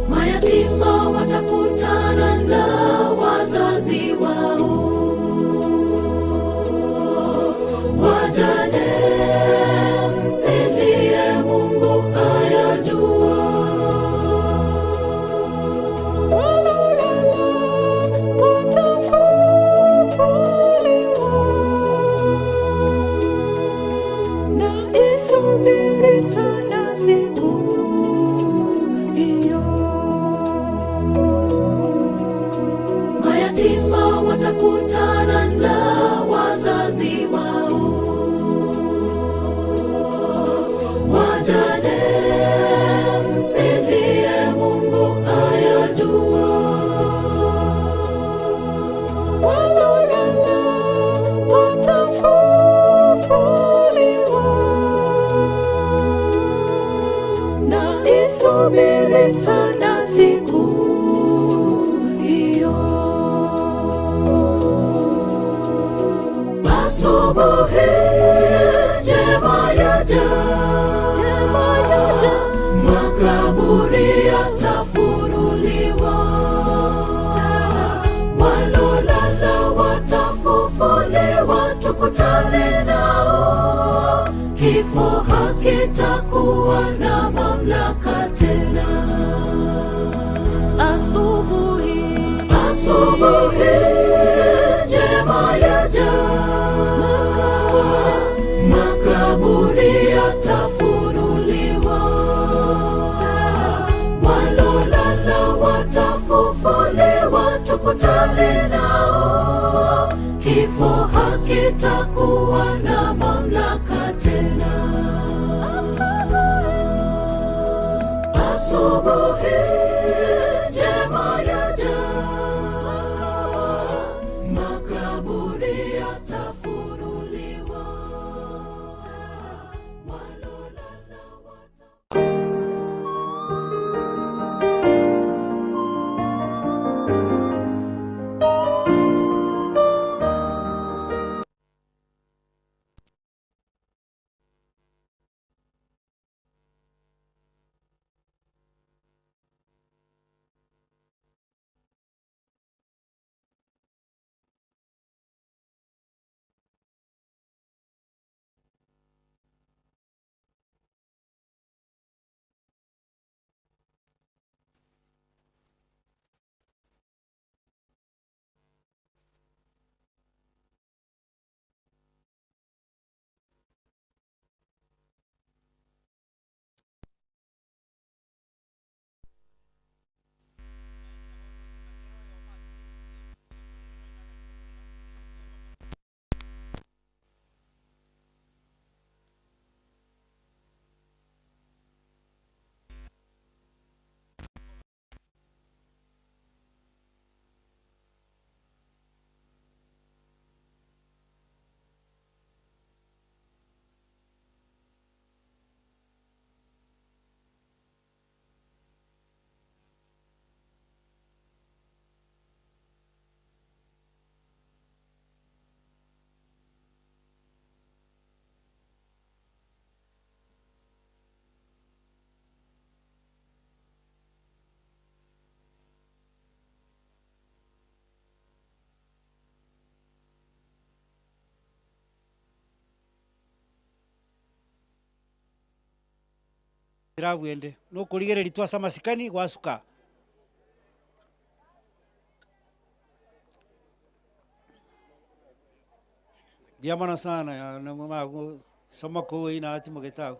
Mayatima watakutana na wazazi wao, wajane msilie, Mungu ayajua. Walolala watafufuliwa, na isubiri sana siku hiyo. Mayatima watakutana na wazazi wao, wajane msilie, Mungu ayajua. Walolala watafufuliwa, na isubiri sana siku hiyo. Asubuhi njema yaja, makaburi yatafunuliwa, walolala watafufuliwa, tukutane nao. Kifo hakitakuwa na mamlaka tena. Asubuhi njema yaja, hatakuwa na mamlaka tena. Asubuhi njema yaja, makaburi yatafunuliwa. Rawende no kuligere litwa samasikani wasuka biamana sana ya na mama soma ko ina ati mogetao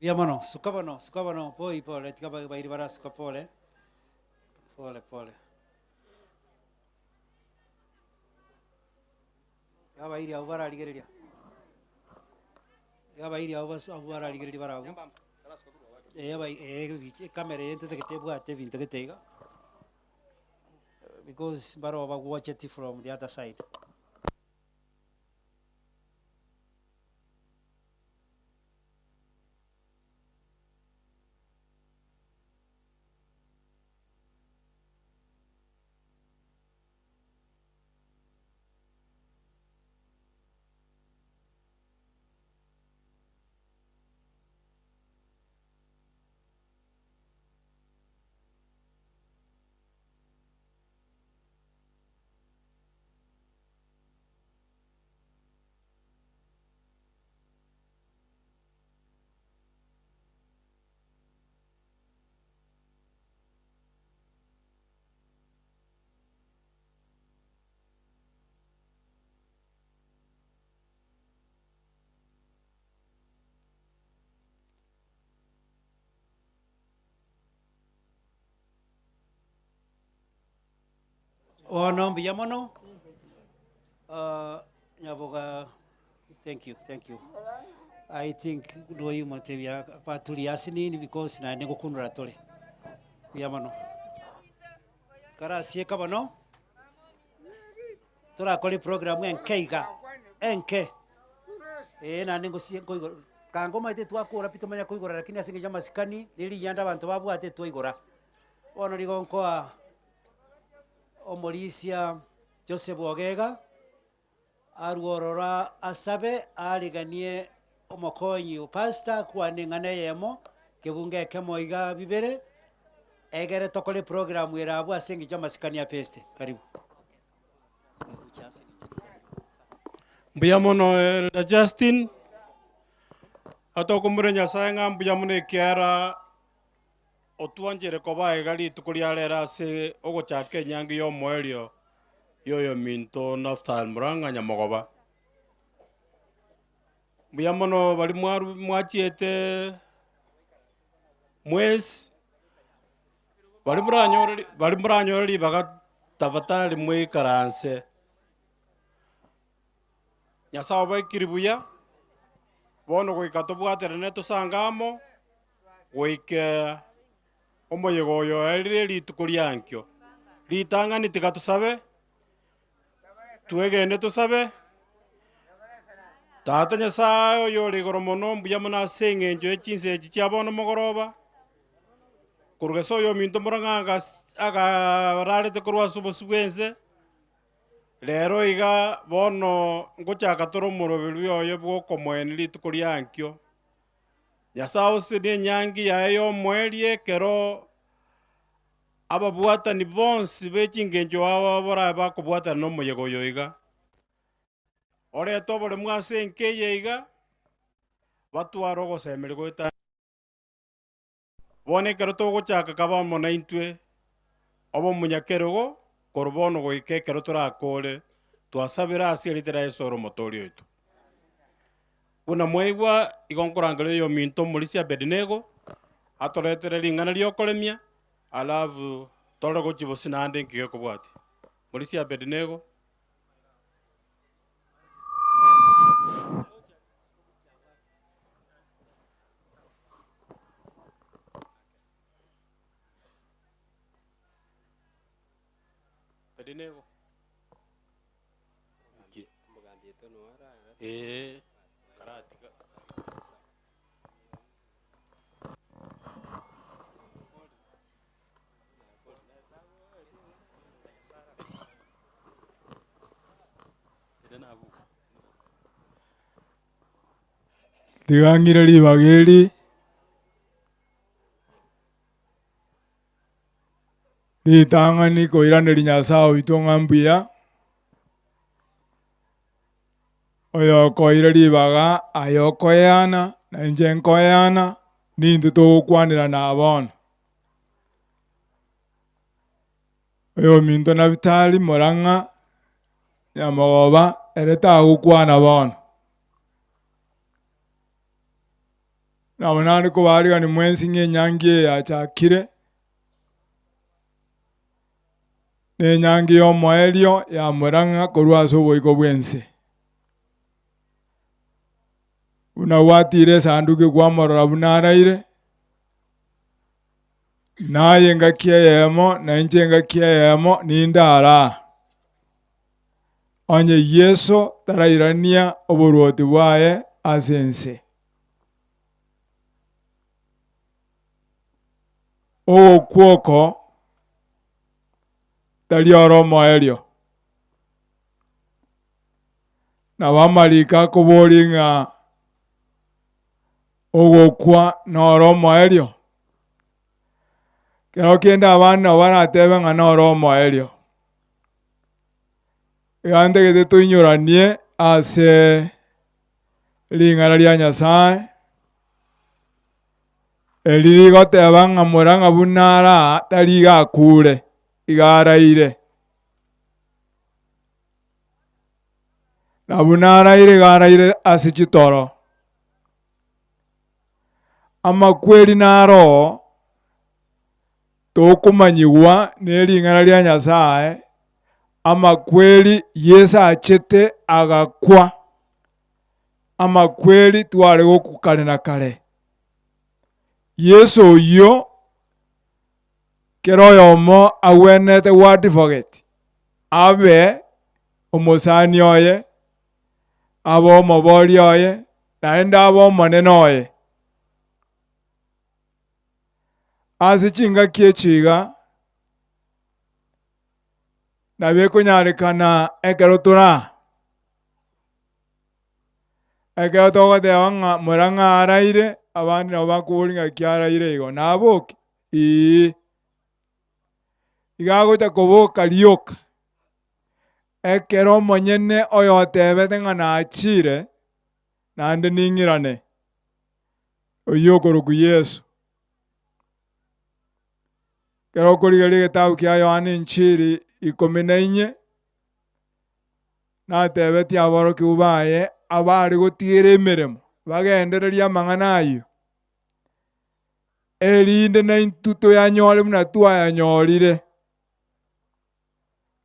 biamano sukabano poi pole tikaba bairi bara sukapole pole yaba iri abara aligereria bara yaba kamera yente teketebwa ate vinto ketega because baro ba watch it from the other side. Oh no, biamono. Nyaboga, thank you. I think no you matevia patuli asini because na nego kunura tole. Biamono. Kara sieka bano. Tora kole program enke. Na nego sieko igora. Kangoma ite twakura pito manya kuigora lakini asinge jama sikani nili yanda bantu babu ate tuigora. Ono ligonkoa Omorisia Joseph Ogega aruorora asabe aliganie omokonyi upasta kwaningane yemo kebunge kemoiga bibere egere tokole program irabu asingi jama sikania peste karibu Biamono Elder Justin atokumure nyasaye ngambuyamune kiara otuanjire koba egali tukuliarera se ogochake nyangi yo moelio yoyo minto Naftali Murang'a Nyamogoba. Muyamono bali mwachiete mwezi bali muranyoreri baga tafadhali mwikaranse Nyasaye baikiri buya bono goika tobwaterane tosangamo goike omoyego oyo erire rituko riankio ritang'ani tiga tusabe twegende tusabe Tata Nyasaye oyo ore igoro mono mbuya mono ase eng'encho ya chinse echi chia bono mogoroba koruga ase oyo ominto Murang'a agararete korwa ase obosi bwense rero iga bono ngochaka tore omoroberi oyo bwa okomoenia rituko riankio Nyasaye ase na enyangi yaye ya omoeri ekero ababwatani bonsi ba eching'encho aba borabe bakobwatana na omoyega oyo iga orete oboremu ase enka eye iga batware ogosemeri goeta bono ekero togochaka kaba amo na intwe oba omonyakerogo korwa bono goika ekero torakore twasabera ase eritera Yesu ore omotori oito buna mwaigwa igo nkorangera oyo ominto omorisia Abednego atoretere ring'ana ria okoremia alafu tore gochia bosi naende enki gekobwatia morisia Abednego Abednego karatika Tigang'ire ribageri ritang'ani koiraneri Nyasaye oito ng'ambuya oyo okoire ribaga aye okoeana na inche nkoeana nintwe togokwanera na bono oyo ominto Naftali Murang'a Nyamogoba ere tagokwana bono nabo naende kobarigani mwensi ng'a enyangi eye yachakire na enyangi ya omoerio ya Murang'a korwa ase oboiko bwense buna gwatire esanduku kwamorora buna araire naye engaki eyemo na inche engaki eyemo nindara onye Yesu tarairania oboruoti bwaye ase ense ogokwoko tari ore omoerio nabo amariko akobori ng'a ogokwa nore omoerio kero kende abana nabo baratebe ng'a nore omoerio iga ntagete toinyoranie ase ring'ana ria Nyasaye eri rigoteba ng'a Murang'a buna ara tari iga akure iga araire na buna araire iga araire ase chitoro amakweri naro tokomanyigwa na ring'ana ria Nyasaye amakweri Yesu achete agakwa amakweri tware gokwa kare na kare Yesu oyo kero oyomo agwenete wa advocate abe omosani oye abo omobori oye naende abo omonene oye ase chingaki echiga nabo ekonyarekana ekero togoteba ng'a Murang'a araire abandi nabo bakobori ng'aki araire igo naboke iga agocha koboka rioka ekero omonyene oyo otebete ng'a nachire naende ning'irane oyo okorokwa Yesu kero okorigeria egetabu kia Yohana Inchiri 14 natebeti aboroki ubaye abari gotigera emeremo bagendereria amang'ana ayo erinde na intuto yanyore muna twayanyorire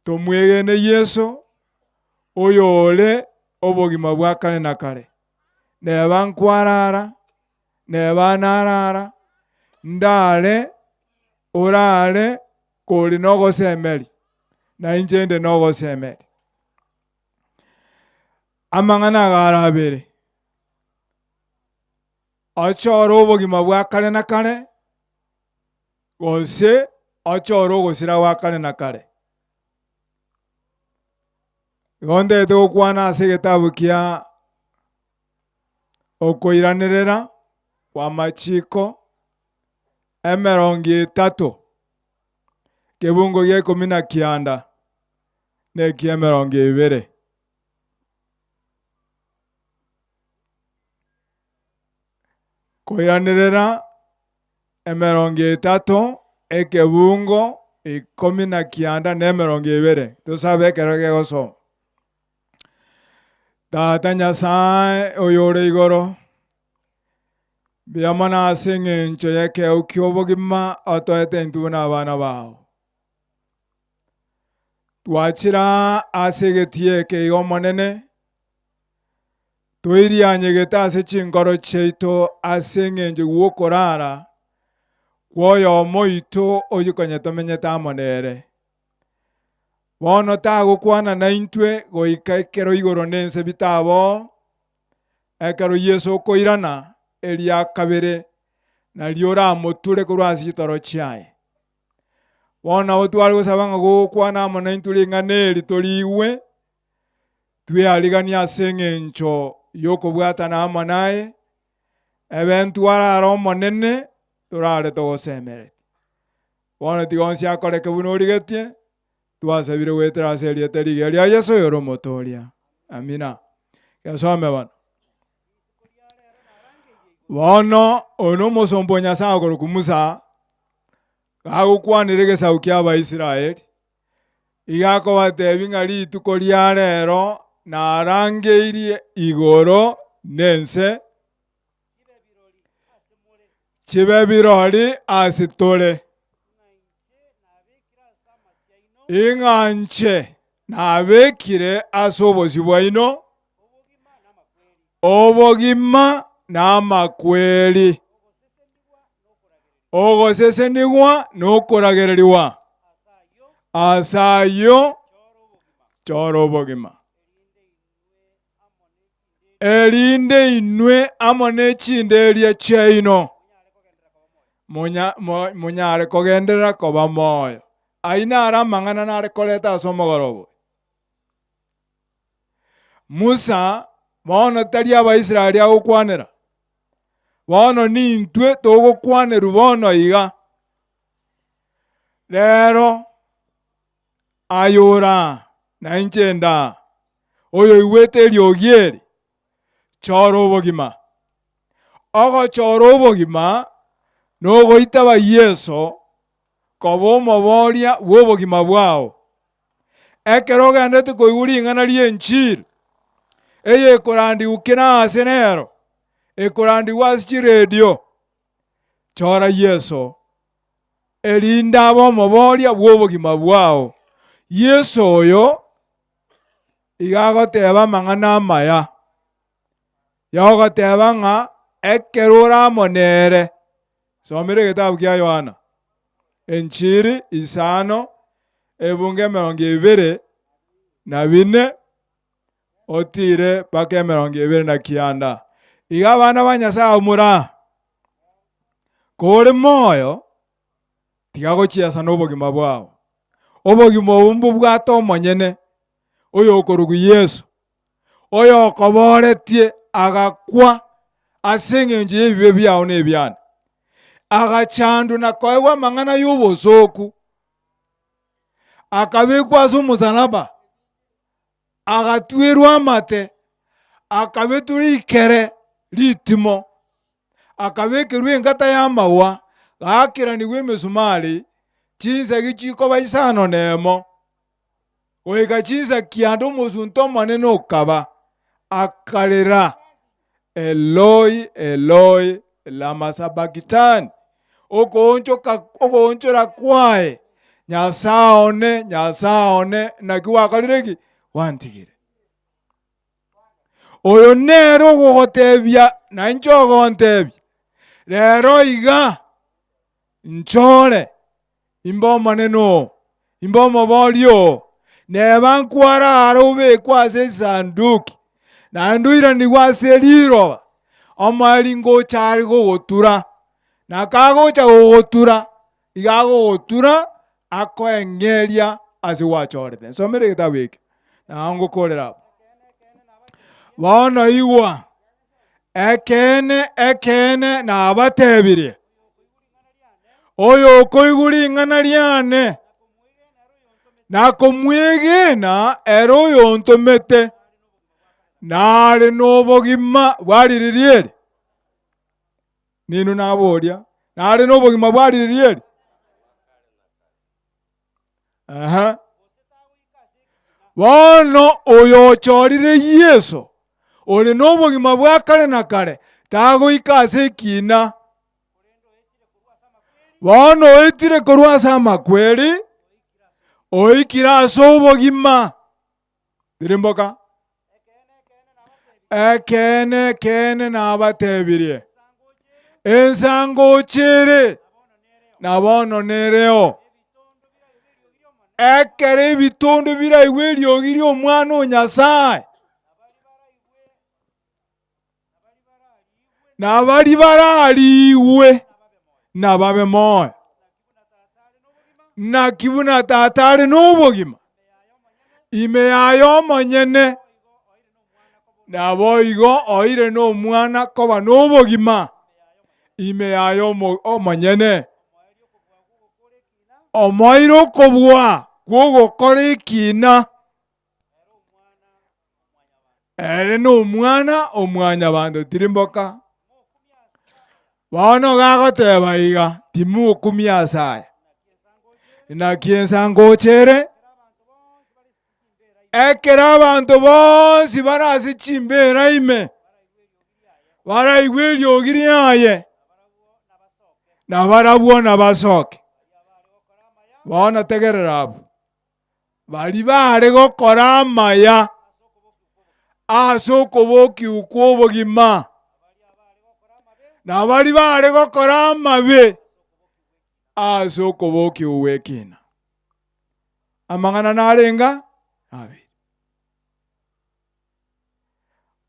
tomwegene Yesu oyo ore obogima bwa kare na kare neba nkwarara neba narara ndare orare kori nogosemeri na injende nogosemeri amang'ana agara abere ochoro obogima bwa kare na kare gose ochoro ogosira bwa kare na kare gondete gokwana ase egetabu kia okoiranirera kwa machiko 30 kebungo gia 19 nekia 20 koiranirera 30 ekebungo 19 ne 20 tusabe ekero gegosoma Tata Nyasaye oyo ore igoro biamana ase eng'encho ya ekeo kia obogima otoete intwe na abana bao twachira ase egeti eke igo monene toirianyegete ase chingoro chiaito ase eng'encho gwokorara kwa oyomo oito oyo konya tomenyete amo nere bono tagokwana na intwe goika ekero igoro na ense bitabo ekero Yesu okoirana eria kabere nario oramoture korwa ase chitoro chiaye bono abo tware gosaba ng'a gokwana amo na intwe ring'ana eri toriigwe twearigania ase eng'encho ya okobwatana amo naye ebentwe arara omonene torare togosemereti bono tiga onsi akoreke buna origetie twasabire gwetera ase erieta rigiya ria Yesu oyo ore omotoria amina gesome bono oyo na omosombo Nyasaye agoroku Musa gagokwanera egesagu kia Abaisiraeli iga akobatebi ng'a rituko ria rero narangeirie igoro na ense chibe birori ase tore ing'anche nabekire ase obosi bwaino obogima na amakweri ogosesenigwa nokoragereriwa ase ayo chora obogima erinde inwe amo na echinde eria chiaino munyare kogenderera koba moyo aina ara amang'ana nare koreta ase omogorobo Musa bono tari Abaisiraeli agokwanera bono nintwe togokwaneru bono iga rero ayora na inchenda oyo igwete eriogi eri chora obogima ogochora obogima nogoita ba Yesu koba omoboria bwa obogima bwao ekero ogendete koigwa ring'ana ria enchili eye ekorandigukera ase nero ekorandigwa ase chiredio chora Yesu erinde aba omoboria bwa obogima bwao Yesu oyo iga agoteba amang'ana amaya yagoteba ng'a ekero oramo nere somera egetabu kia Yohana enchiri 5 ebunge 24 otire paka 29 iga abana ba Nyasaye mura kore moyo tiga gochiasa n'obogima bwao obogima obumbu bwate omonyene oyo okorugu Yesu oyo okoboretie agakwa ase eng'encho ya ebibe biao na ebiane agachandu na koewa amang'ana y'obosoku akabekwa ase omosalaba agatwerwa amate akabeturwa ikere ritimo akabekerwa engata y'amawa gakiranigwa emesumari chinsegi chikoba isano nemo oikachinsa kiando musunto maneno ukaba akarera Eloi Eloi lama sabakitani okonchora kwae nyasaone nakiwakalireki wantigire oyo nero gogotebia na nchogontebia rero iga nchore imbo maneno imbo mobolio neba nkwara arobe kwase sanduki na nduira ni kwase liro amali ngochari gogotura na kagocha gogotura iga gogotura akoengeria ase wachorete nsomere gitabu iki na ngokorera bono igwa ekene na abatebirie oyo okoigura ing'ana riane nakomwegena ero oyo ntomete nare n'obogima bwariririe ninu naboria nare n'obogima bwariririe bono oyo ochorire Yesu ore n'obogima bwa kare na kare tagoika ase ekina bono oitire korwa ase amakweri oikira ase obogima birimboka ekene nabatebirie ensango ochere na bono nereo ekere ebitondo biraigwa eriogi ria omwana o Nyasaye na bari barariwe na babe moyo na kibuna tatare n'obogima ime yayo omonyene na boigo oire n'omwana koba n'obogima ime yayo omonyene omoire okobwa gwogokora ekina ere n'omwana omwanya bantu tirimboka bono gagoteba iga timukumia asaya naki ensango ochere ekera abantu bonsi barase chimbera ime baraigwa eriogi riaye na barabwo na basoke bono tegerera abo bari bare gokora amaya ase okobokiwa kwa obogima na bari bare gokora amabe ase okobokiwa gwekina amang'ana narenga abiri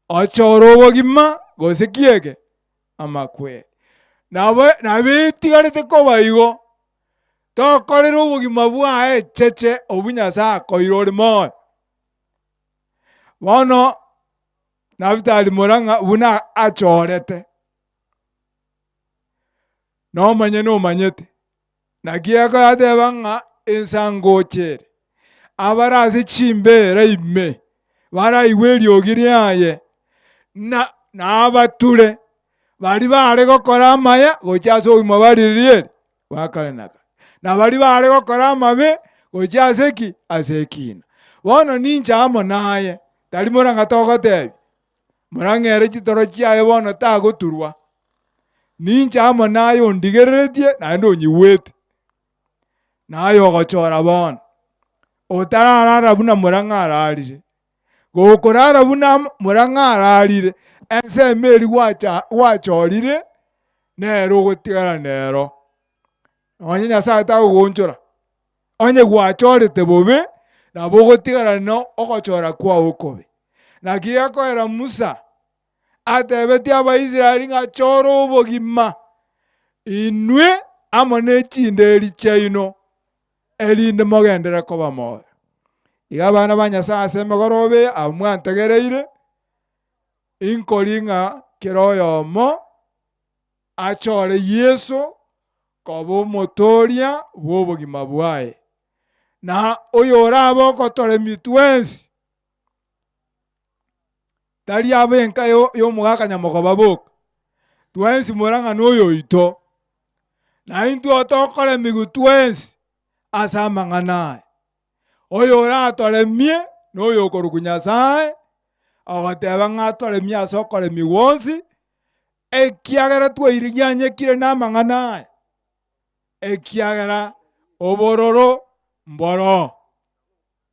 ochora obogima gose kiege amakweri nabetigarete koba igo tokorera obogima bwae cheche obu Nyasaye akoire ore moyo bono Nabitali Murang'a buna achorete nomanyete naki ekoteba ng'a ensango ochere abarase chimbera ime baraigwa eriogi riaye na abature bari bare gokora amaya gocha ase obogima bwariririe gwakare na kare na bari bare gokora amabe gocha ase ki ase ekina bono ninche amo naye tari Murang'a togotebi Murang'a ere chitoro chiaye bono tagoturwa ninche amo naye ondigereretie naende onyiwete naye ogochora bono otararara buna Murang'a ararire gokorara buna Murang'a ararire ensemo eri gwachorire nero ogotigara nero onye Nyasaye tagogonchora onye gwachorete bobe nabo ogotigara no ogochora kwao okobe naki ekoera Musa atebetie Abaisiraeli ng'a chora obogima inwe amo na echinde eri chiaino erinde mogendere koba moyo iga abana ba Nyasaye ase emegorobe abo mwantegereire inkori ng'a kera oyomo achore Yesu koba omotoria bwa obogima bwaye na oyo oraba okotoremi twensi tari abo enka y'omogaka Nyamogoba boka twensi Murang'a n'oyo oito na intwe otokoremigu twensi ase amang'ana aya oyo oratoremie noyo okoruku Nyasaye agoteba ng'atoremie ase okoremi gwonsi ekiagera twairigianyekire n'amang'ana aya ekiagera obororo mboro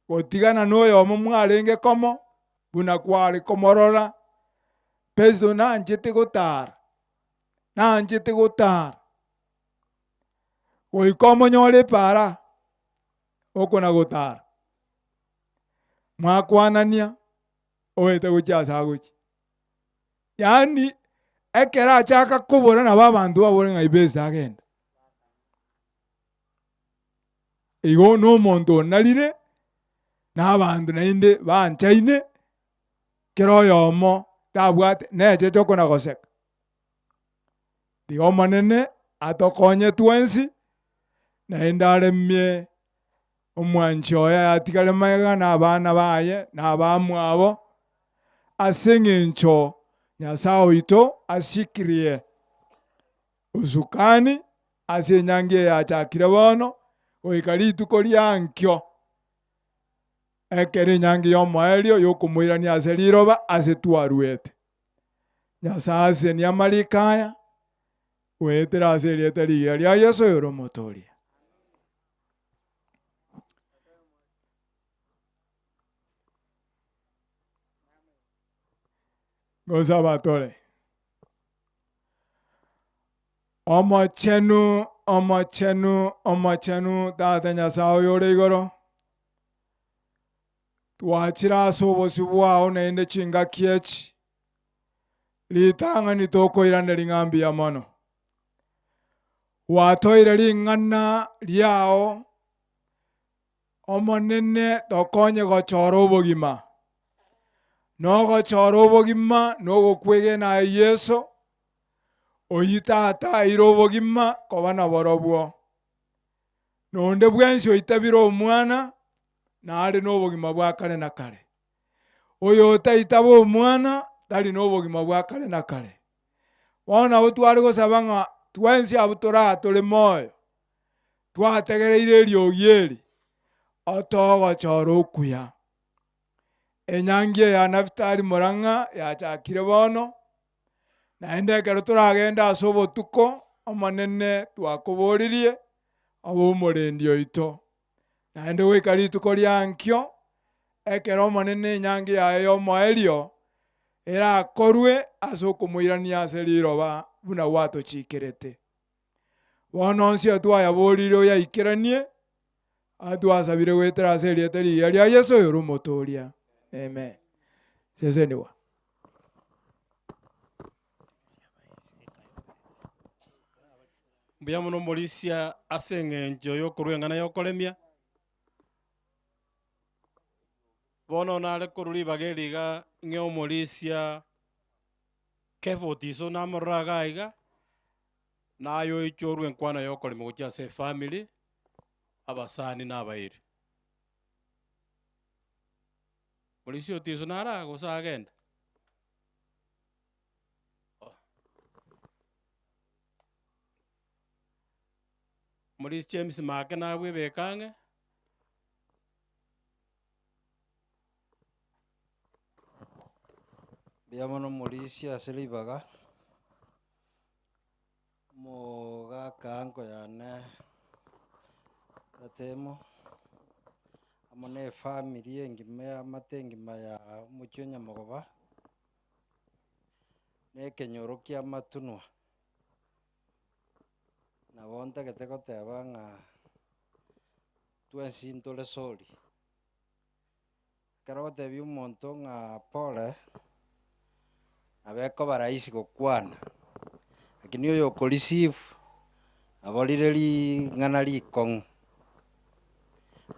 gotigana n'oyomo mwarenge komo buna kware komorora pesto nanchete gotara goika omonyore para okona gotara mwakwanania oete gochia ase agochi yaani ekero achaka kobora nabo abanto babore ng'ai beste agenda igo na omonto onarire na abanto naende banchaine kero oyomo tabwate necheche okona goseka igo omonene atokonye twensi naende aremie omwanchi oyo atigare maega na abana baye na abamwabo ase eng'encho Nyasaye oito asikirie usukani ase enyangi yachakire bono goika rituko riankio ekero enyangi ya omoerio yokomoirania ase riroba ase twarwete Nyasaye aseni amariko aya goetera ase erieta rigia ria Yesu oyo omotoria. Gosaba tore. Omochenu tata Nyasaye oyo ore igoro twachira ase obosi bwao naende chingaki echi ritang'ani tokoirana ring'ambi ya mono watoire ring'ana riao omonene tokonye gochora obogima nogochora obogima nogokwegena Yesu oyitata aire obogima koba naborobwo nonde bwensi oitabire omwana nare n'obogima bwa kare na kare oyo otaitaba omwana tari n'obogima bwa kare na kare bono abo tware gosaba ng'a twensi abo tore moyo twategereire eriogi eri otogochora okuya enyangi ya Nafitali Murang'a yachakire bono naende ekero toragenda ase obotuko omonene twakoboririe abo omorendi oito naende goika rituko riankio ekero omonene enyangi yaye ya omoerio erakorwe ase okomoirania ase riroba buna gwatochikerete bono onsi twayaborire oyaikeranie atwasabire goetera ase erieta rigia ria Yesu oyo omotoria. Amen. Seseniwa. Mbuya mono morisia ase eng'encho yokorweng'ana yokoremia bono nare korwa ribaga eriga ng'e omorisia kefotiso namorora iga iga naye oichorwa enkwana yokorema gochia ase efamily abasani na abairi morisia otiso naraga gose agenda Morisia James make nabwe bekang'e Mbuya mono morisia ase ribaga mogaka anko yane tatemo amo na efamily engima amate engima ya omochio Nyamogoba na ekenyoro kia Matunwa nabo ntagete goteba ng'a twensi ntore sori ekero gotebia omonto ng'a pore nabekoba rahisi gokwana lakini oyo okoreceive aborire ring'ana rikong'u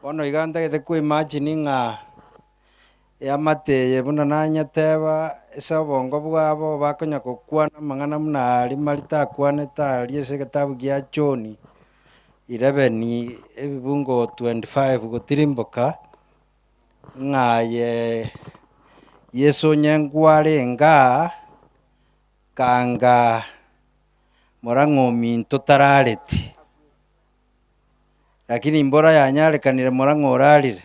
bono iga ntagete koimagine ng'a eamateye buna nanyeteba ase obongo bwabo bakonya gokwana amang'ana buna aria maritakwanete aria ase egetabu gia John 11 ebibungo 25 gotirimboka ng'a Yesu nyengware enga kanga Murang'a ominto tarareti lakini mbora yanyarekanire Murang'a orarire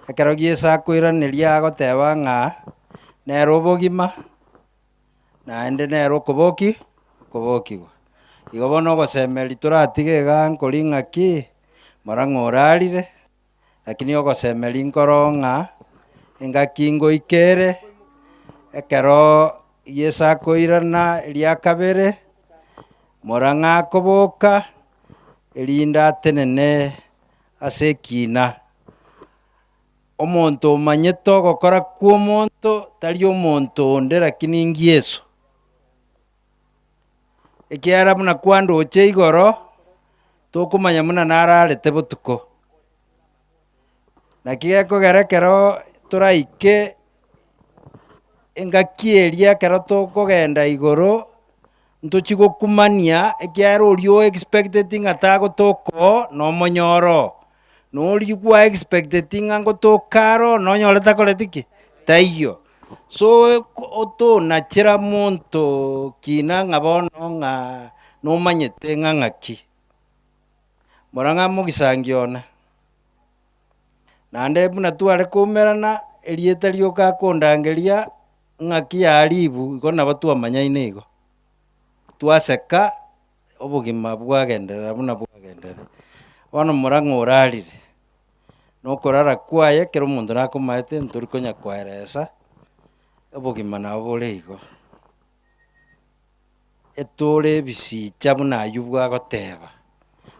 ekero giesa koiraneria agoteba ng'a nero obogima naende nero okobokigwa igo bono ogosemeri toratige iga nkori ng'aki mora orarire lakini ogosemeri nkoro ng'a engaki ngoikere ekero giesa koirana eria kabere mora ng'akoboka erinde atenene ase ekina omonto omanyete ogokora kwa omonto tari omonto onde lakini ngieso ekiara buna kwandoche igoro tokomanya muna nararete botuko naki gekogera ekero toraike engaki eria ekero tokogenda igoro ntochi gokumania ekiara oria expected ng'a tagotoka nomonyoro nori gwa expected ng'a ngotoka aro nonyore takoreti ki taiyo so otonachera monto kina ng'a bono ng'a nomanyete ng'a ng'aki mora ng'a mogisangi one naende buna tware koumerana erieta rioka kondangeria ng'aki yaribu igo nabo twamanyaine igo twaseka obogima bwagenderera buna bwagenderera bono mora ng'orarire nokorara kwaye ekero omonto nakomaete ntori konya kwaeresa obogima nabo bore igo etore ebisicha buna aywo bwagoteba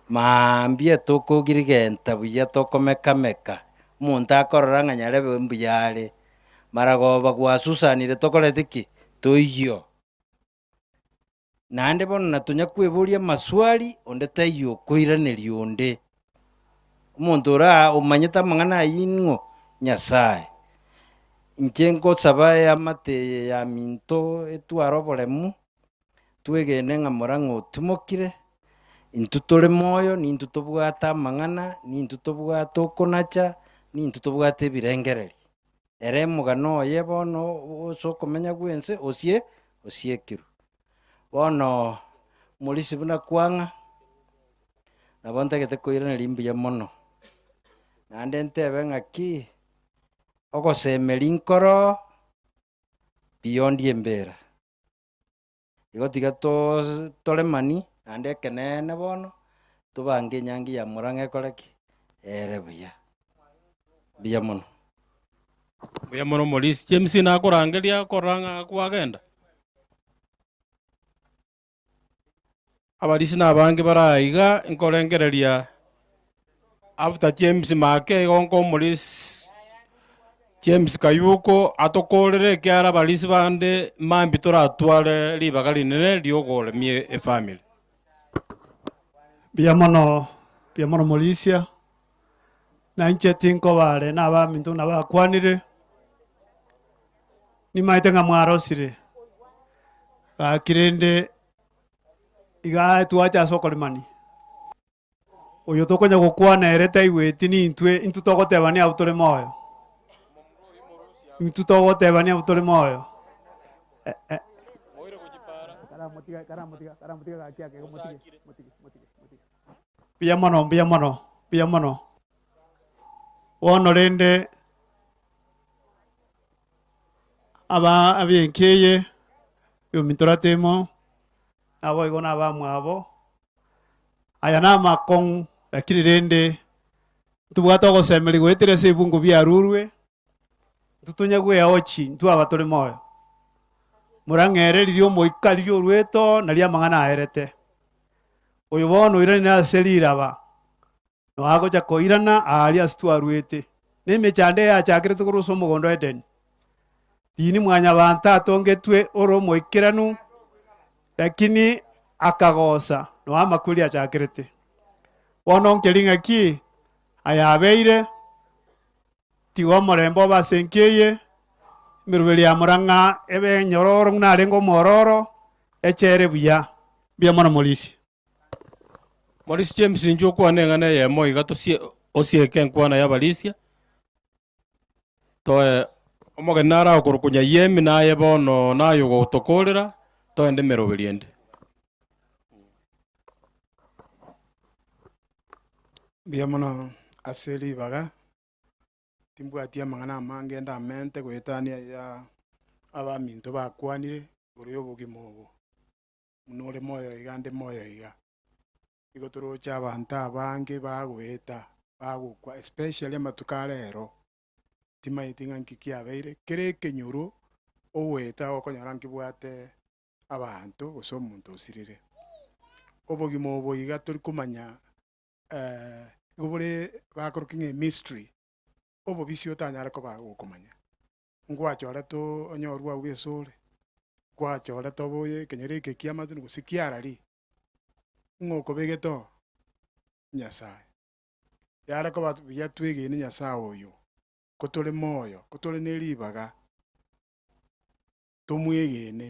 mambia tokogirigenta buya tokomekameka omonto akorora ng'a nyarebe mbuyare maragoba gwasusanire tokoreti ki toiyo naende bono natonya kweboria amaswali onde taiyo okoiraneria onde omonto ora omanyete amang'ana aywo ng'o nyasaye inche nkosaba eamate ya minto etware oboremu twegene ng'a mora ng'otumokire intwe tore moyo nintwe tobwate amang'ana nintwe tobwate okonacha nintwe tobwate ebirengereri ere omogano oye bono ase okomenya gwense osiekirwe bono morisi buna kwang'a nabo ntagete koiraneria mbuya mono naende ntebe ng'aki ogosemeria nkoro beyond embera igo tiga toremani naende ekenene bono tobange enyangi ya mora ng'ekore ki ere buya mono buya mono morisi James nakorangeria korora ng'a kwagenda abarisi nabange baraiga nkorengereria after James make igo nkomorisi James Kayuko atokorere ekiara abarisi bande mambi toratware ribaga rinene riogoremia efamily Bia mono Morisia na inche tinko bare na ba minto na ba kwanire ni maite nga mwarosire kirende iga tuacha sokolimani oyo tokonya gokwana ereta igweti ni intwe togotebania autore moyo intwe togotebania autore moyo Bia mono wono rende aba abinkeye yo mintoratemo abo igo na bamwabo aya na makong lakini rende tubwata ogosemeri gwetire ase ebungo biarurwe tutonya gwe ochi ntwa abatore moyo murang'ere ririo omoikari rio orweto nari amang'ana aerete oyo bono irani ase riraba no agocha koirana ari ase twarwete na emechande yachakirete korosa omogondo Eden ini mwanya banta atongetwe oro omoikeranu lakini akagosa no amakuri achakirete bono nkeri ng'aki ayabeire tigo omorembe obasenkeye emeruberi ya murang'a ebe nyororo narenga omororo echere buya mono morisi James injo kwane ng'ana yemo iga osieke nkwana ya barisia toe omogeni nara okurukunya yemi naye bono nayo gotokorera toende meruberi ende Bia mono ase ribaga timbwatia amang'ana amange ndamente goetania ya abaminto bakwanire ore obogima obo muna ore moyo iga nde moyo iga igo torocha abanto abange bagoeta bagokwa especially amatuko arero timaiti ng'a nki kiabeire kere ekenyoro ogoeta okonyora nkibwate abanto gose omonto osirire obogima obo iga tori komanya igo bore bakoroki ng'a mystery obobisi otanyare koba gokomanya ngwachorete onyorwa bwa esore gwachorete oboye kenyere eke kiamatino gose kiarari ng'okobegete o nyasaye yare koba buya twegene nyasaye oyo kotore moyo kotore ne ribaga tomwegene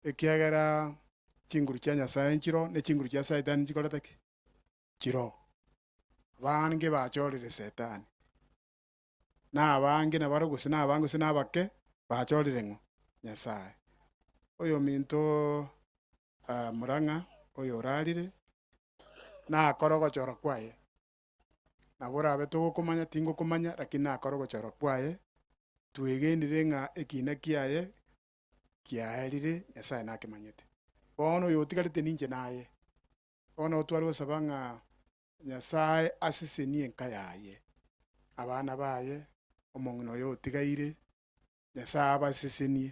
ekiagera chinguru chia nyasaye nchiro ne chinguru chia saitani nchikorete ki chiro bange bachorire setani na abange na baro gose na abange gose na abake bachorire ng'o nyasaye oyo minto murang'a oyo orarire nakora ogochora kwaye nabo rabe togokomanya tingokomanya lakini nakora ogochora kwaye twegenire ng'a ekina kiaye kiaerire nyasaye nakemanyete bono oyo otigarete ninche naye bono otware gosaba ng'a nyasaye asesenie enka yaye abana baye omong'ina oyo otigaire nyasaye abasesenie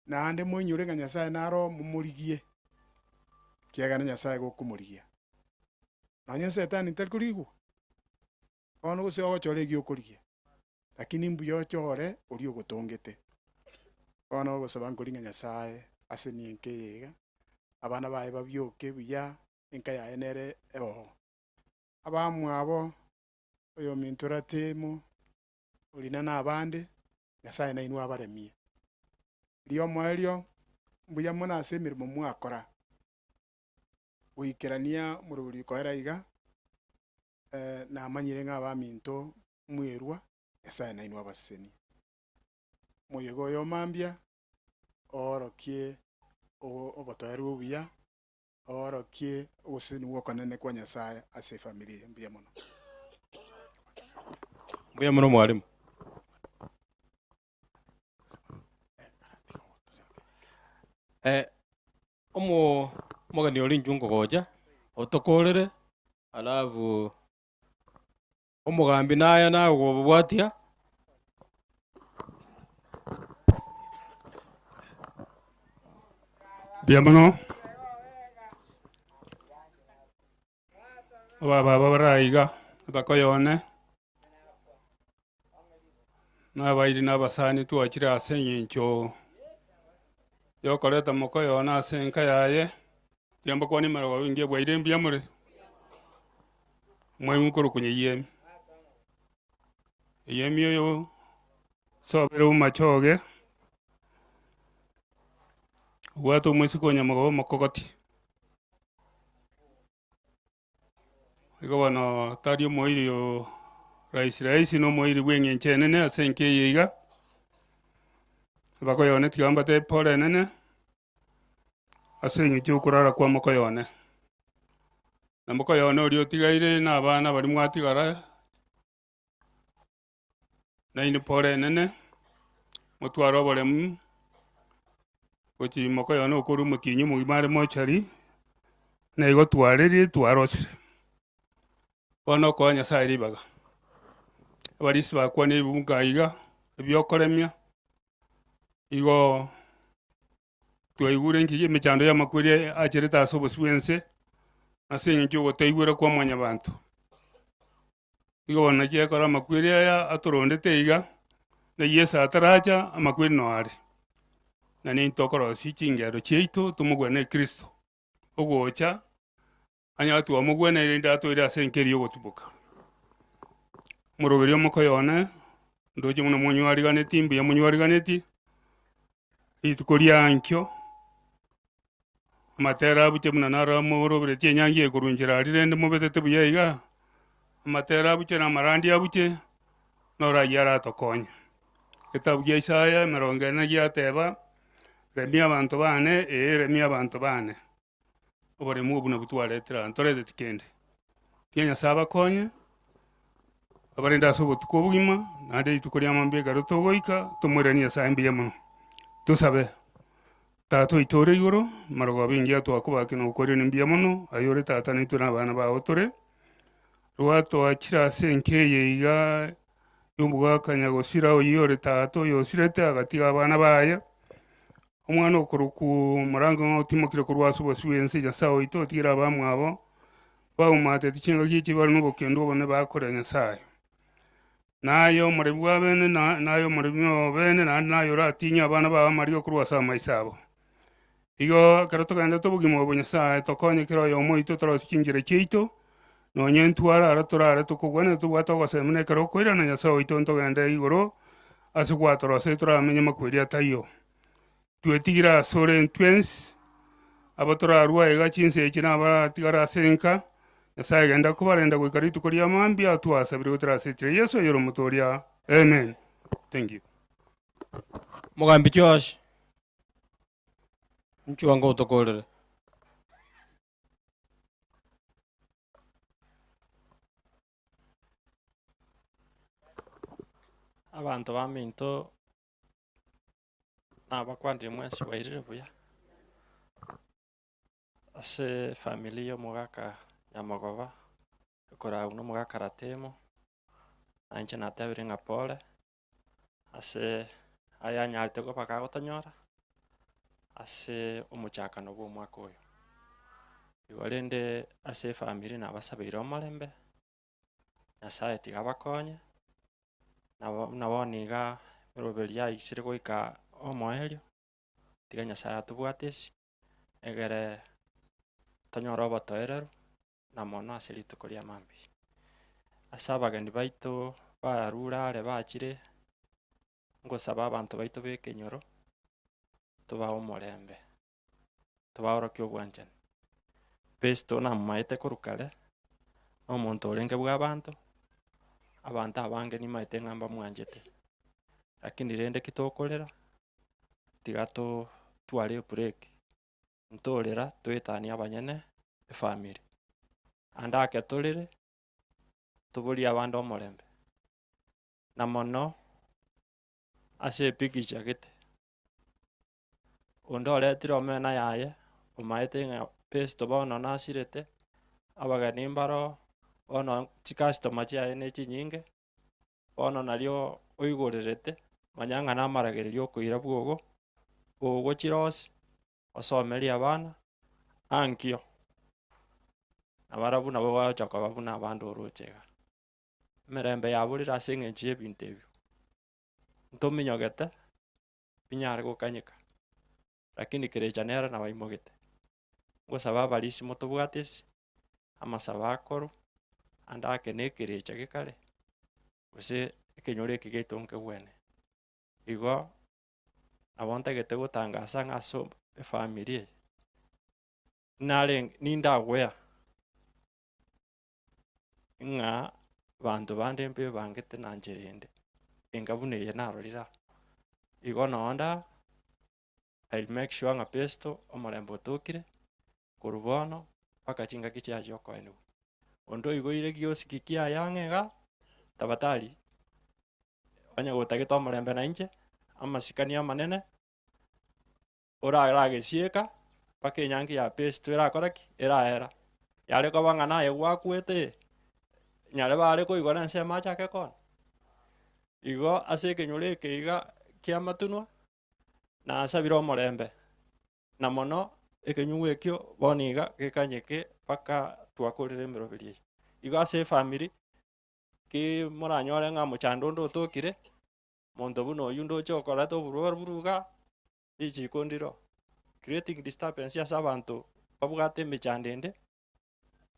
naende moinyore ng'a nyasaye naro momorigie kiagana nyasaye gokomorigia nonye setani tari korigwa bono gose ogochora egi okorigia lakini mbuya ochore ori ogotongete bono ogosaba nkori ng'a nyasaye asenie enka eyeiga abana baye babioke buya enka yaye nere ebogo abamwabo oyo minto ratemo orina na abande nyasaye nainwe abaremie rio moerio mbuya muna ase emeremo mwakora goikerania morogori koera iga namanyire ng'a abaminto mwerwa nyasaye nainwe abasesenie moyego oyo mambia oorokie obotoeru obuya oorokie ogoseseni gwokonene kwa nyasaye ase efamily mbuya mono Mbuya mono mwarimu. Omogani ori njungo gocha otokorere alafu omogambi naye nawe gobwatia Mbuya mono baba baraiga bakoyone nabairi nabasani twachire ase eng'encho yokoreta mokoyona ase enka yaye tiamba kwani marogo wingie bwaire mbuya more mwaimukoro kunye yemi oyo sobere bumachoge bwato mwesi konya magobo makogoti igo bano tario moiri yo raisi no moiri bweng'enche enene ase enka eyeiga bakoyone tigamba te pore nene ase eng'enche okorara kwa mokoyone na mokoyone oria otigaire na abana bari mwatigara naine pore nene motwara oboremu gochi mokoyone okoru mokinyi omogima are mochari na igo twareri twarosire bono okoa nyasaye ribaga abarisi bakwana ebibunga iga ebiokoremia igo twaigure nkigi emechando ya makweri acherete ase obosi bwense ase eng'encho ogotaigwera kwa mwanyabanto igo bono naki ekora amakweri aya atorondete iga na yesu ataracha amakweri no are na ninto okorosia chingero chiaito tomogwene kristo ogocha anya twamogwene rende atoire ase enkeri ogotubuka moroberi omokoyone ndoche muno monywarigane mbuya monywarigane rituko riankio amatera abuche muna nara morobere chienyangi ekorunchera ari rende mobetete buya iga amatera abuche na amarandi abuche nora yara atokonya getabu gia Isaya 40 giateba remia abantu bane remia abantu bane oboremu obu nabwo twaretera ntorete tikende tia nyasaye abakonye abarenda ase obotuko obogima naende rituko ria mambia ekero togoika tomwerani Nyasaye mbuya mono tosabe tata oito ore igoro marogo abingi twakobakina gokorera mbuya mono aye ore tata naitwe na abana bao tore rwatwachira ase enkeye iga yombugakanya gosira oyo ore tata oyo osirete agatiga abana baya omwana okoruku morango otimokire korwa ase obosi bwense Nyasaye oito otigire abamwabo baumate tichinga kichi bari nobokendo obone bakore Nyasaye nayo omorebi bwa bene nayo omorebi bene nayo oratinya abana babo mario korwa ase amaiso abo igo kero togenda tobogima obo Nyasaye tokonyekera oyo omoito torosi chinjere chiaito nonye ntwara ara torare tukogwana tubwata ogosemena ekero okoirana Nyasaye oito ntogende igoro ase gwatorose toramenye makweri ataiyo twetigira asore ntwensi abo torarwa iga chinse echi nabaratigara ase enka Nyasaye genda kubarenda goika rituko ria mambia twasabire gotera ase Yesu oyoro mutoria amen. Thank you. Mugambi Josh nchuanga utokorere abantu baminto nabakwandire mwesi wairire buya ase familia omogaka Nyamagoba ekora uno omogaka Ratemo nanje natabire ng'a pole ase ayanyarete goba gagotonyora ase omochakano bwa omwaka oyo igo rende ase family nabasabeire omorembe Nyasaye tiga bakonye nabo iga eroberi yaisire goika omoerio tiga Nyasaye atobwate esi egere tonyora obotoereru na mono ase rituko ria mambia ase abageni baito barure are bachire ngosaba abanto baito ba Ekenyoro tobae omorembe tobaorokia obwanchani Pesto namaete korwa omonto orenge bwa abanto abange nimaete ng'a mbamwanchete lakini rende kitokorera tiga tware ebreak ntorera twetania abanyene efamily ande ake torire toboria abande omorembe na mono ase epikicha gete onde oretire omena yaye omaete ng'a Pesto bono nasirete abageni mbaro bono chicustomers chiaye ne chinyinge bono nario oigorerete manya ng'a namaragereria okoira bwogo ogochirosi osomeria abana ankio abarabu nabo bagochoka babuna abande orochega emerembe yaborire ase eng'encho ya ebinto ebio ntominyogete binyare gokanyeka lakini kerecha nere nabaimogete ngosaba abarisi motobwate esi amasaba akoru ande ake na ekerecha gekare gose ekenyoro eki gaitu nkegwene igo nabo ntagete gotangasa ng'a ase efamily nindagwea ng'a banto bande mbe bangete na njera ende enga buna eye narorira igo noonda I'll make sure ng'a Pesto omorembe otokire korwa bono mpaka chingaki chiaye okoenwa ondo igoire giosi kikiaye ang'e tabatari onye gotagete omorembe na inche amasikani amanene oragesieka mpaka enyangi ya Pesto erakora ki eraera yare koba ng'a naye gwakwete nyare bare koigora ensemo achake kona igo ase ekenyoro eke iga kia amatunwa nasabire omorembe na mono ekenyugu ekio bono iga gekanyeke mpaka twakorire emeroberi eye igo ase efamily ki moranyore ng'a mochando onde otokire monto buna oywo ndoche okoreta oborwaru iga richiko ndiro creating disturbance ase abanto babwate emechando ende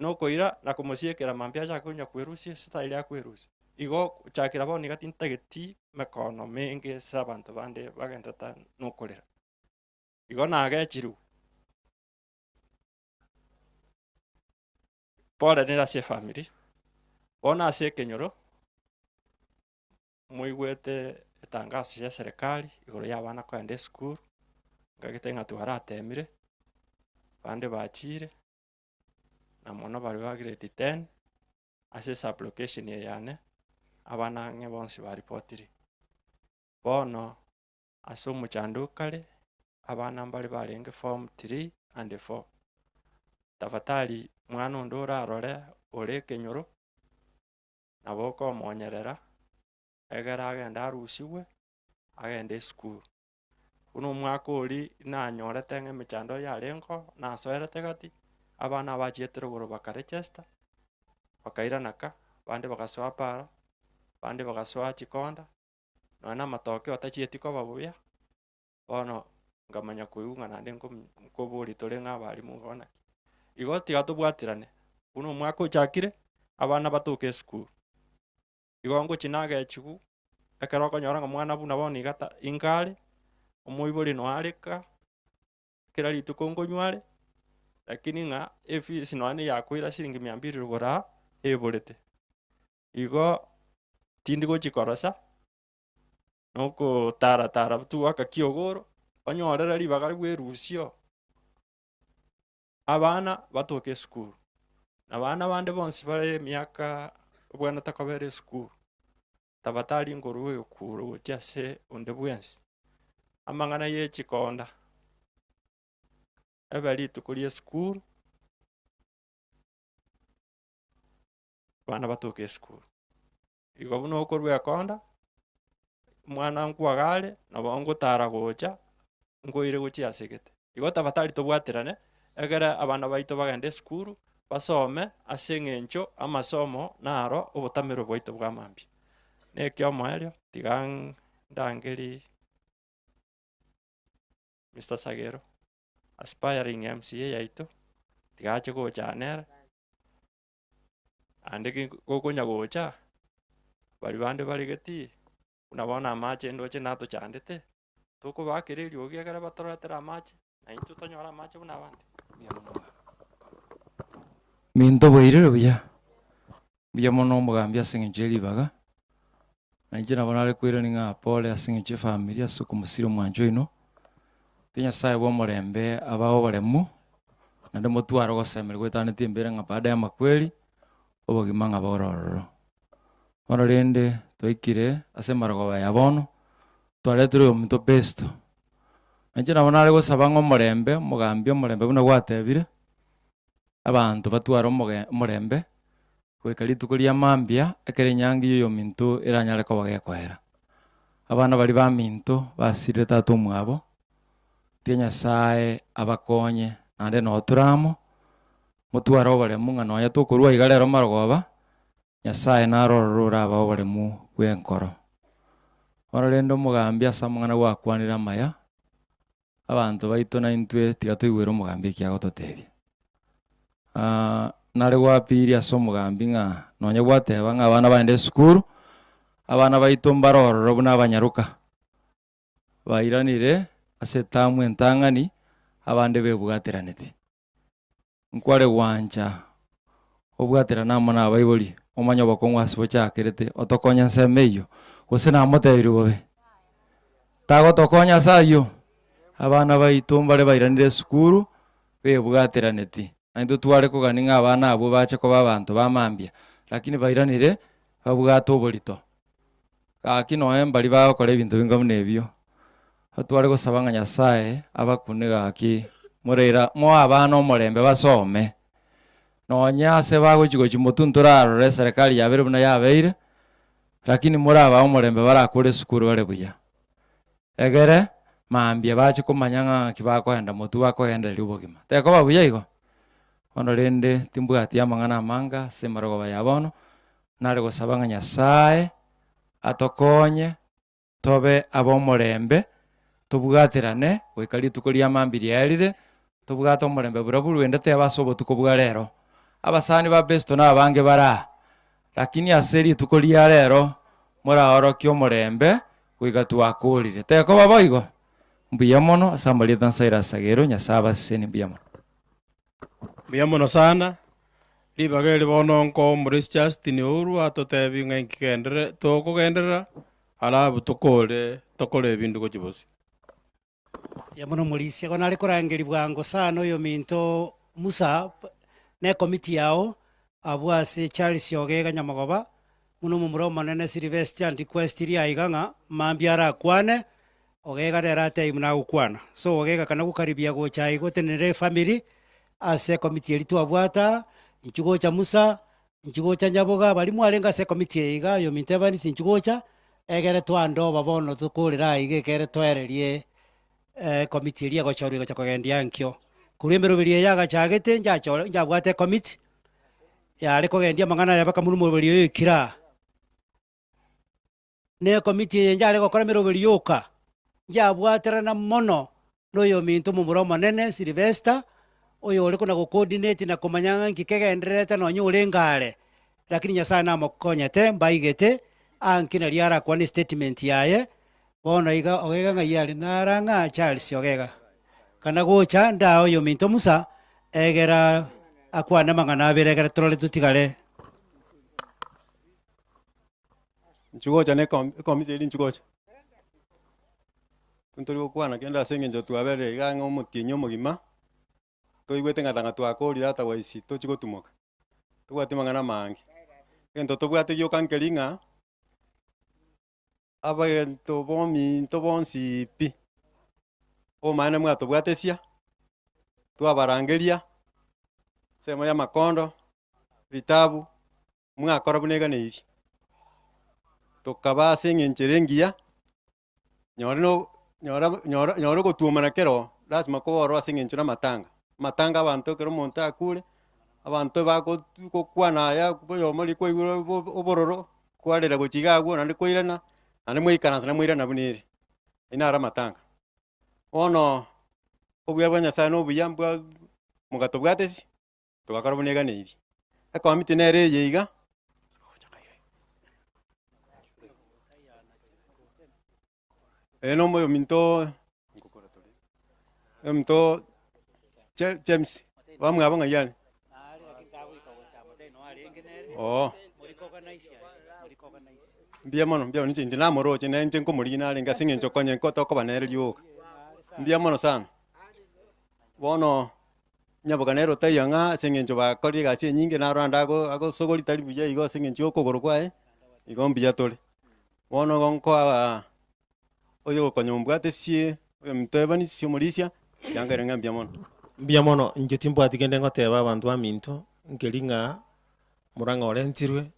nokoira na komosiekera mambia achake konya kwerusia style ya kwerusia igo chakera bono iga tintageti mekono menge ase abanto bande bagendete nokorera igo nagechiru pore nere ase efamily bono ase ekenyoro moigwete etangaso ya serikali igoro ya abana koenda esukuru ngagete ng'a twaratemire bande bachire na mono bari ba grade 10 ase sublocation yane abana ng'e bonsi baripotire bono ase omochanduku kare abana mbare barenge form 3 and 4 tafadhali mwana onde orarore ore ekenyoro nabo okomonyerera egere agende arusiwe agende esukuru buna omwaka ori nanyorete ng'e emechando yarengo nasoerete gati abana bachietire igoro bakarechesta bakairanaka bande bagasoa paro bande bagasoa chikonda nona amatokeo tachieti koba buya bono ngamanya koigwa nande nkobori tore ng'a abarimu gona igo tiga tobwaterane buna omwaka ochakire abana batoka esukuru igo ngochi nagechigu ekero okonyora ng'a mwana buna bono igata inkare omoibori noareka kera rituko nkonyware lakini ng'a efees nonye yakoira siringi 200 rugora eborete igo tindi gochikorosa nokotara tu akakiogoro onyorera ribaga rwerusio abana batoka esukuru abana bande bonsi bare emiaka obwanete kobera esukuru tafadhali ngorwa ekuro gochia ase onde bwensi amang'ana ya echikonda ebe rituko ria esukuru bana batoka esukuru igo buna okorwa ekonda mwana nkwagare nabo ngotara gocha ngoire gochia asegete igo tafadhali tobwaterane egere abana baito bagende esukuru basome ase eng'encho amasomo naro obotamero bwaito bwa mambia nekio omoerio tiga ndangeri Mr. Sagero aspiring MCA yaito tigache gochanera ande gokonya gocha bari bande bari geti unabona amache ndoche nato chandete toko bakere riogi egere batoretera amache na into tonyora amache buna bande Minto boirero buya mono omogambia ase eng'encho ya ribaga na inche nabo nare koirani ng'a pole ase eng'encho ya efamiri ase okomosira omwancho oino nyasaye bwa omorembe abago oboremu naende motware ogosemerwa goetaneti embere ng'a baada ya makweri obogima ng'a borororo bono rende twaikire ase amarogoba ya bono twaretire ominto besto na inche nabo nare gosaba ng'a omorembe omogambia buna gwatebire abanto batware omorembe goika rituko ria mambia ekero enyangi ya ominto eranyare koba gekoera abana bari baminto basirire tata omwabo tie nyasaye abakonye naende noturamo motware oboremu ng'a nonya tokorwa iga rero marogoba nyasaye narorora oraba oboremu bwa enkoro bono rende omogambia ase amang'ana gwakwanire amaya abanto baito na intwe tiga toigwere omogambia ekiagototebia nare gwapiria ase omogambi ng'a nonya gwateba ng'a abana baende esukuru abana baito mbarororo buna abanyaroka bairanire ase etamu entang'ani abande bebwateranete nkware gwancha obwaterana amo na abaibori omanya obokong'u ase bochakerete otokonya nseme eywo gose namotebirie bobe tagotokonya ase aywo abana baito mbare bairanire esukuru bebwateraneti naintwe tware kogani ng'a abana abwo bache koba abanto bamambia lakini bairanire babwate oborito gaki noe mbari bagokora ebinto binga buna ebio tware gosaba ng'a nyasaye abakune gaki moreira mo abana omorembe basome nonya ase bagochi motunto rarore serikali yabere buna yabeire lakini more aba omorembe barakore esukuru bare buya egere mambia bache komanya ng'a kibakoenda motu bakogendereria obogima tekoba buya igo bono rende timbwati amang'ana amanga ase amarogoba ya bono nare gosaba ng'a nyasaye atokonye tobe aba omorembe tobwaterane goika rituko ria mambia riarire tobwate omorembe bura burwendete ase obotuko bwa rero abasani ba besto na abange bara lakini ase rituko ria rero moraorokia omorembe goika twakorire tekoba boigo mbuya mono ase amarieta nsaira Sagero nyasaye abaseni mbuya mono. Mbuya mono sana ribaga eri bono nko omoresi Justin Ouru atotebi ng'a nkigendere tokogenderera alabu tokore ebindu gochi bosi ya mono morisi igo nare korangeri bwango sana oyo minto Musa ne komiti yao abwase Charles Ogega Nyamagoba muno mumuro manene Sylvester request ria iganga mambiara kwane ogega rera time na gukwana so ogega kana gukaribia gocha igotenere family ase committee elitu abwata inchugocha Musa inchugocha Nyaboga bali mwalenga se committee iga yo mintevani sinchugocha egere twando babono tukurira ige kere twererie committee iria gochorwa gocha kogendia nkyo kurembero birie yaga chagete njabwate committee yare kogendia mangana yabaka muno mubiri ikira ne committee njare gokora mirobiri yoka njabwaterana mono noyo mintu mumuro manene Sylvester oyo uri kuna coordinate na kumanyanga nkikegenderete no nyurengare lakini Nyasaye namukonyete mbaigete ankina liara kwa ni statement yaye bono iga ogega ngayari naranga Charles ogega kana gocha nda oyo mintu Musa egera akwana mangana abiregera turole tutigale nchugocha ne committee nchugocha tunturi okwana kenda asengenjo twabere iganga omotienyo mogima toigwete ngatanga twakorira ata waisi tochigotumoka tugwate mangana mangi gento tobwate gioka nkeringa abagento bominto bonsi pi omane mwatobwate cia twabarangeria semo ya makondo vitabu mwakora buneganeirie tokaba asengencherengia nyore gotuomana kero lazima koboro asengenchora matanga abantu kero monta akure abantu bakokwana ya boyomori koigura obororo kwarera gochigagwo nande koirana nande moikaransa na moirana buniri inara matanga ono obuya bwa Nyasaye no buya mbwa mugato bwatesi tugakora buneganeirie akomite nere yiga eno moyo minto James bamwe abanga yale oh mbia mono niche ndina moroche na nje nkomuri na lenga singencho konye nkoto ko banere lyuka mbia mono sana bono Nyaboga nero tayanga singencho bakori gasi nyinge na rwanda ago sogoli tari buya igo singencho okogoro kwae igo mbia tole bono gonko oyo konyombwate sie oyo mtebani sio mulisia yangere ngambia mono mbia mono njetimbo atigende ngoteba abantu aminto ngeringa muranga orentirwe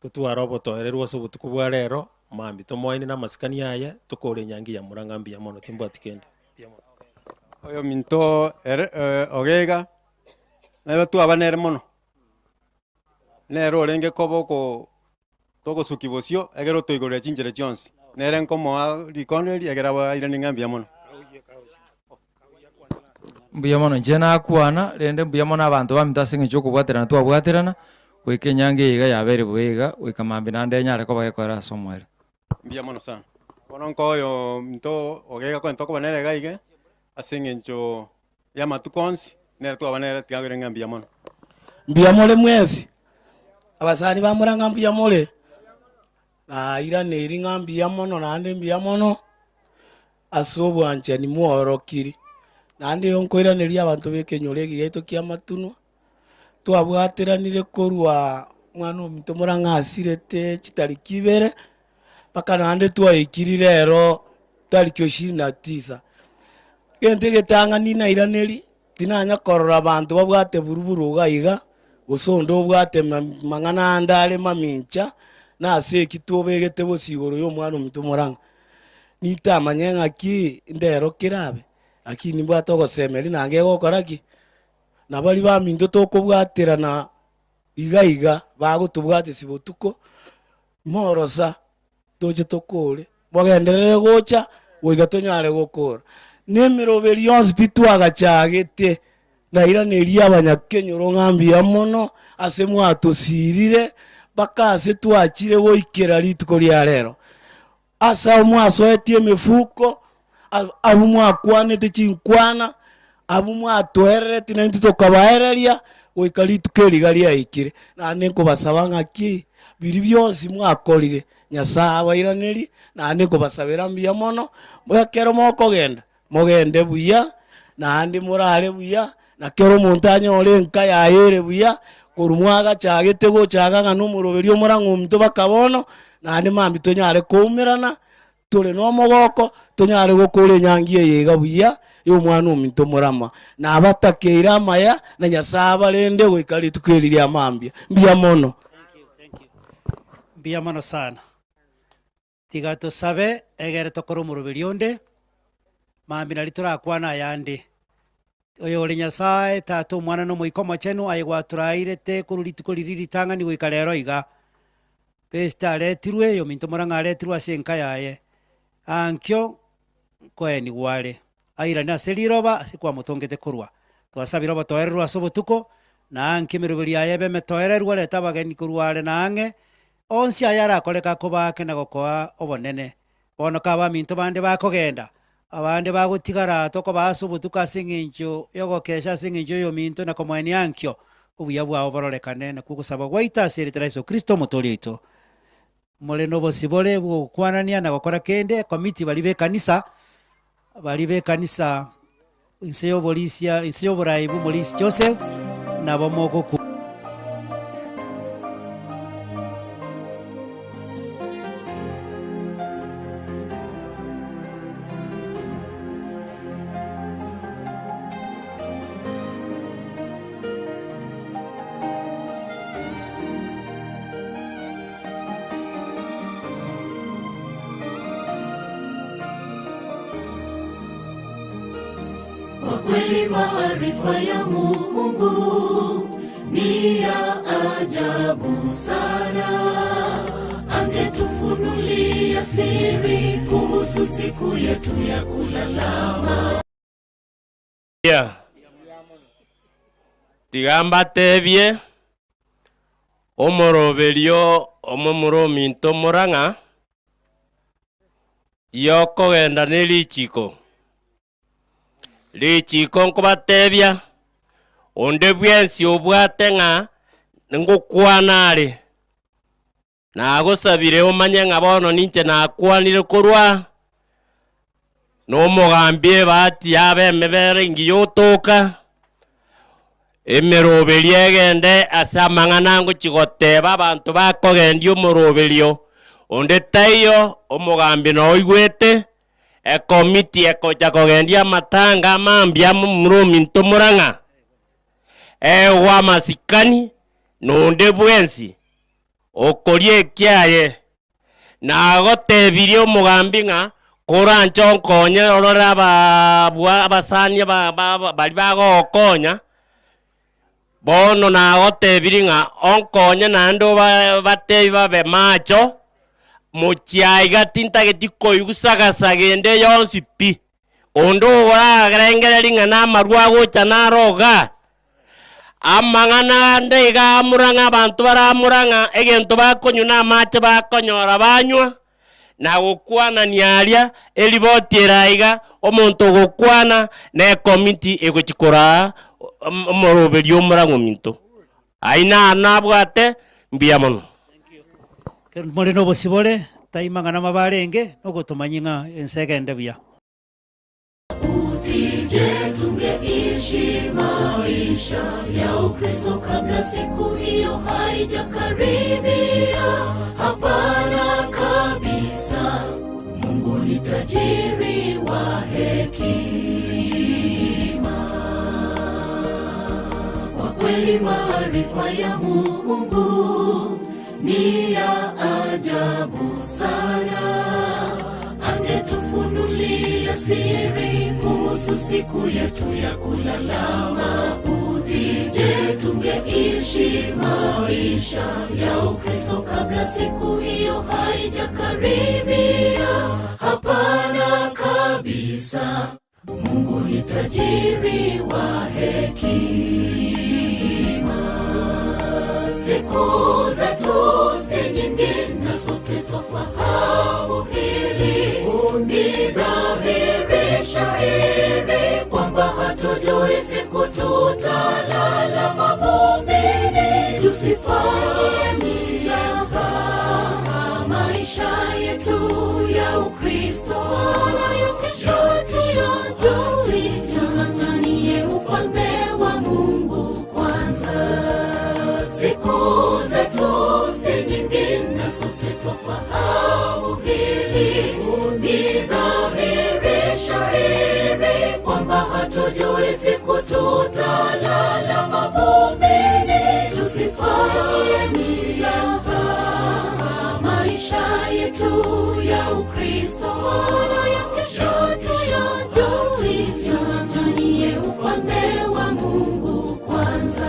tutwara obotoererwa ase obotuko bwa rero mambi tomoine na masikani aya tukore nyangi ya muranga mbia mono timbo atigende oyo minto ogega na tu abanere mono nero orenge koboko togosukibosio egero toigorera chinjere chionsi nere nkomo rikoneri egera baira ningambia mono mbuya mono nje nakwana rende mbuya mono abantu bamitasinga cyo kubwaterana twabwaterana weke nyange iga yabere bwega weka mambi nande nyare ko bagekora somwere mbuya mono sana bono nkoyo mto ogega kwento ko banere gaige asengencho ya matukonsi nere twabanere tigagere ngambia mono mbuya mole mwezi abasani bamuranga mbuya mole ira neri ngambia mono nande mbuya mono asobwanje ni muorokiri nande yonkoiranĩria abantu b'ekenyore gĩgĩtũ kĩa matunwa twabwateranire korwa mwana ominto murang'a asirete chitariki ibere mpaka nande twaikiri rero tariki 29 gento gĩtang'ani nairanĩri tinanya korora abantu babwate buruburu gaiga gusonda obwate mang'ana ndare mamincha nase ekitobegete bosigoro y'omwana ominto murang'a nitamanye ng'aki ndero kirabe lakini bwate ogosemeri nange gokoraki nabari baminto tokobwaterana iga bagotubwate sibotuko morosa toje tokore bogenderere gocha goiga tonyare gokora nemiroberi yonsi pitwagachagete nairanĩria abanyakenyoro ng'ambia mono ase mwatosirire mpaka ase twachire goikera rituko ria rero asa mwasoetie mifuko abu mwakwanete chinkwana abu mwatwererete na ntu tokabaereria goikari tukeriga riaikire nane nkobasaba ng'aki biri byonsi mwakorire Nyasaye abairanĩri nane nkobasabera mbuya mono mwekero mokogenda mogende buya nandi murare buya na kero omonto anyore enka yaere buya kurumwaga chagete go chagaga n'umuroberi omurang'o minto bakabono nandi mambi tonyare kumirana tuli no mogoko tonyare gukure nyangi yega buya y'omwana ominto murama na abatakeira amaya na nyasaba rende goikari tukiriria amambia mbia mono. Mbia mono sana tiga tusabe egere tokora omoroberi onde mambi nari turakwana yandi oyo ori nyasaye tata omwana n'omoiko mochenu aigwaturairete kuririritang'ani goika rero iga pesta aretirwe yo minto morang'a aretirwe ase enka yaye ankio koeni gware airani ase riroba ase kwamotongete korwa twasabire obotoererwa ase obotuko na anki emeroberi yaye bemetoererwa reta abageni korware nang'e onsi aya arakoreka kobake na gokoa obonene bono ka baminto bande bakogenda abande bagotigara toko base obotuko ase eng'encho yogokesha ase eng'encho yo minto na komoeni ankio obuya bwao bororekane na kugosaba gwaita ase eritera Yesu Kristo omotori oito more nobosibore bwokwanania na gokora kende komiti bari bekanisa inse yoborisia inse yoborai bw'omorisi Joseph nabo mogoku kweli maarifa ya Mungu ni ya ajabu sana. Angetufunulia siri kuhusu siku yetu ya kulalama. Tigamba tebye omoroberio omomurominto morang'a yokogenda nelichiko lichiko nkobatebya onde bwensi obwate ng'a ngokwanare nagosabire omanye ng'a bono ninche nakwanire korwa nomogambie bati abemebere ngiyotoka emeroberi egende ase amang'ana ngochigoteba abantu bakogendia omoroberio onde taiyo omogambi noigwete ekomiti ekocha kogendia amatanga amambia murominto morang'a ewa masikani nonde bwensi okorie ekiaye nagotebirie omogambi ng'a korancho nkonye orora abasani bari bagokonya bono nagotebirie ng'a onkonye nando batebi babe macho mochiaiga tintageti koigusagasagende yonsi pi ondo oragerengereri ng'a namarwa gocha naroga amang'ana ndeiga amurang'a abantu baramurang'a egento bakonywa na amache bakonyora banywa na gokwanania aria eriboti eraiga omonto gokwana na ekomiti egochikora omoroberi omorang'o minto aina nabwate mbia mono more nobosibore taimang'ana mabarenge nogotomanyi ng'a ensegende buya Utije tungeishi maisha ya Ukristo kabla siku hiyo haijakaribia. Hapana kabisa, Mungu ni tajiri wa hekima. Kwa kweli maarifa ya Mungu ni ya ajabu sana. Angetufunulia siri kuhusu siku yetu ya kulalama. Utije tungeishi maisha ya Ukristo kabla siku hiyo haijakaribia. Hapana kabisa, Mungu ni tajiri wa hekima. Siku zetu si nyingi na sote twafahamu hili. Ni dhahiri shahiri kwamba hatujui siku tutalala mavumbini. Tusifanye nia za maisha yetu ya Ukristo nayo kesho tung'ang'anie ufalme wa Mungu kwanza. hatujui siku tutalala mavumbini, tusifanye mizaha. Maisha yetu ya Ukristo wala ya kesho tuyajui, tung'ang'anie ufalme wa Mungu kwanza.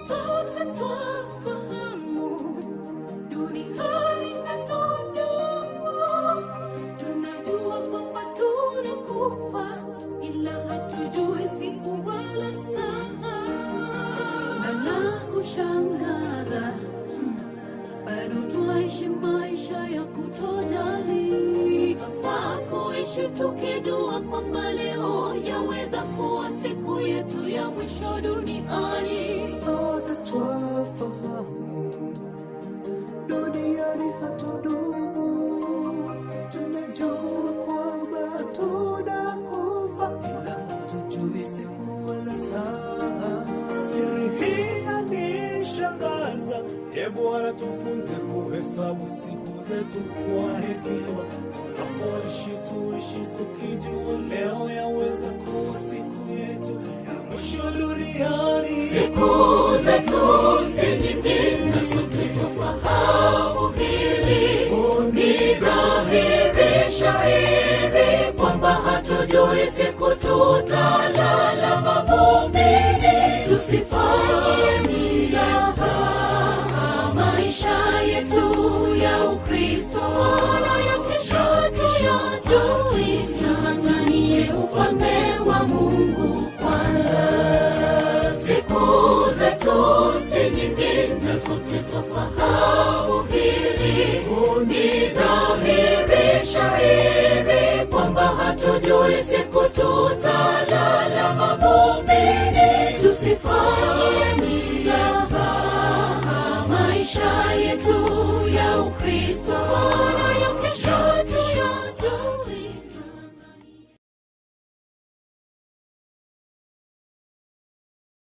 Sote twafahamu dunia inatudumu, tunajua kwamba tunakufa, ila hatujui siku wala saa. Na la kushangaza, bado twaishi maisha ya kutojali. Twafaa kuishi tukijua kwamba leo yaweza kuwa siku yetu ya mwisho duniani. Sote twafahamu duniani hatudumu, tunajua kwamba tunakufa, ila hatujui siku wala saa. Siri hii yanishangaza, Bwana tufunze kuhesabu siku zetu kwa hekima. Tunapoishi tuishi tukijua leo yaweza kuwa siku yetu ya mwisho duniani. Siku zetu si nyingi, na sote tufahamu hili. Ni dhahiri shahiri kwamba hatujui siku tutalala mavumbini, tusifanye mizaha. Maisha yetu ya Ukristo wala ya kesho tuyajui, tung'ang'anie ufalme wa Mungu kwanza. Siku zetu si nyingi, na sote twafahamu hili. Ni dhahiri shahiri kwamba hatujui siku tutalala mavumbini, tusifanye mizaha. Maisha yetu ya Ukristo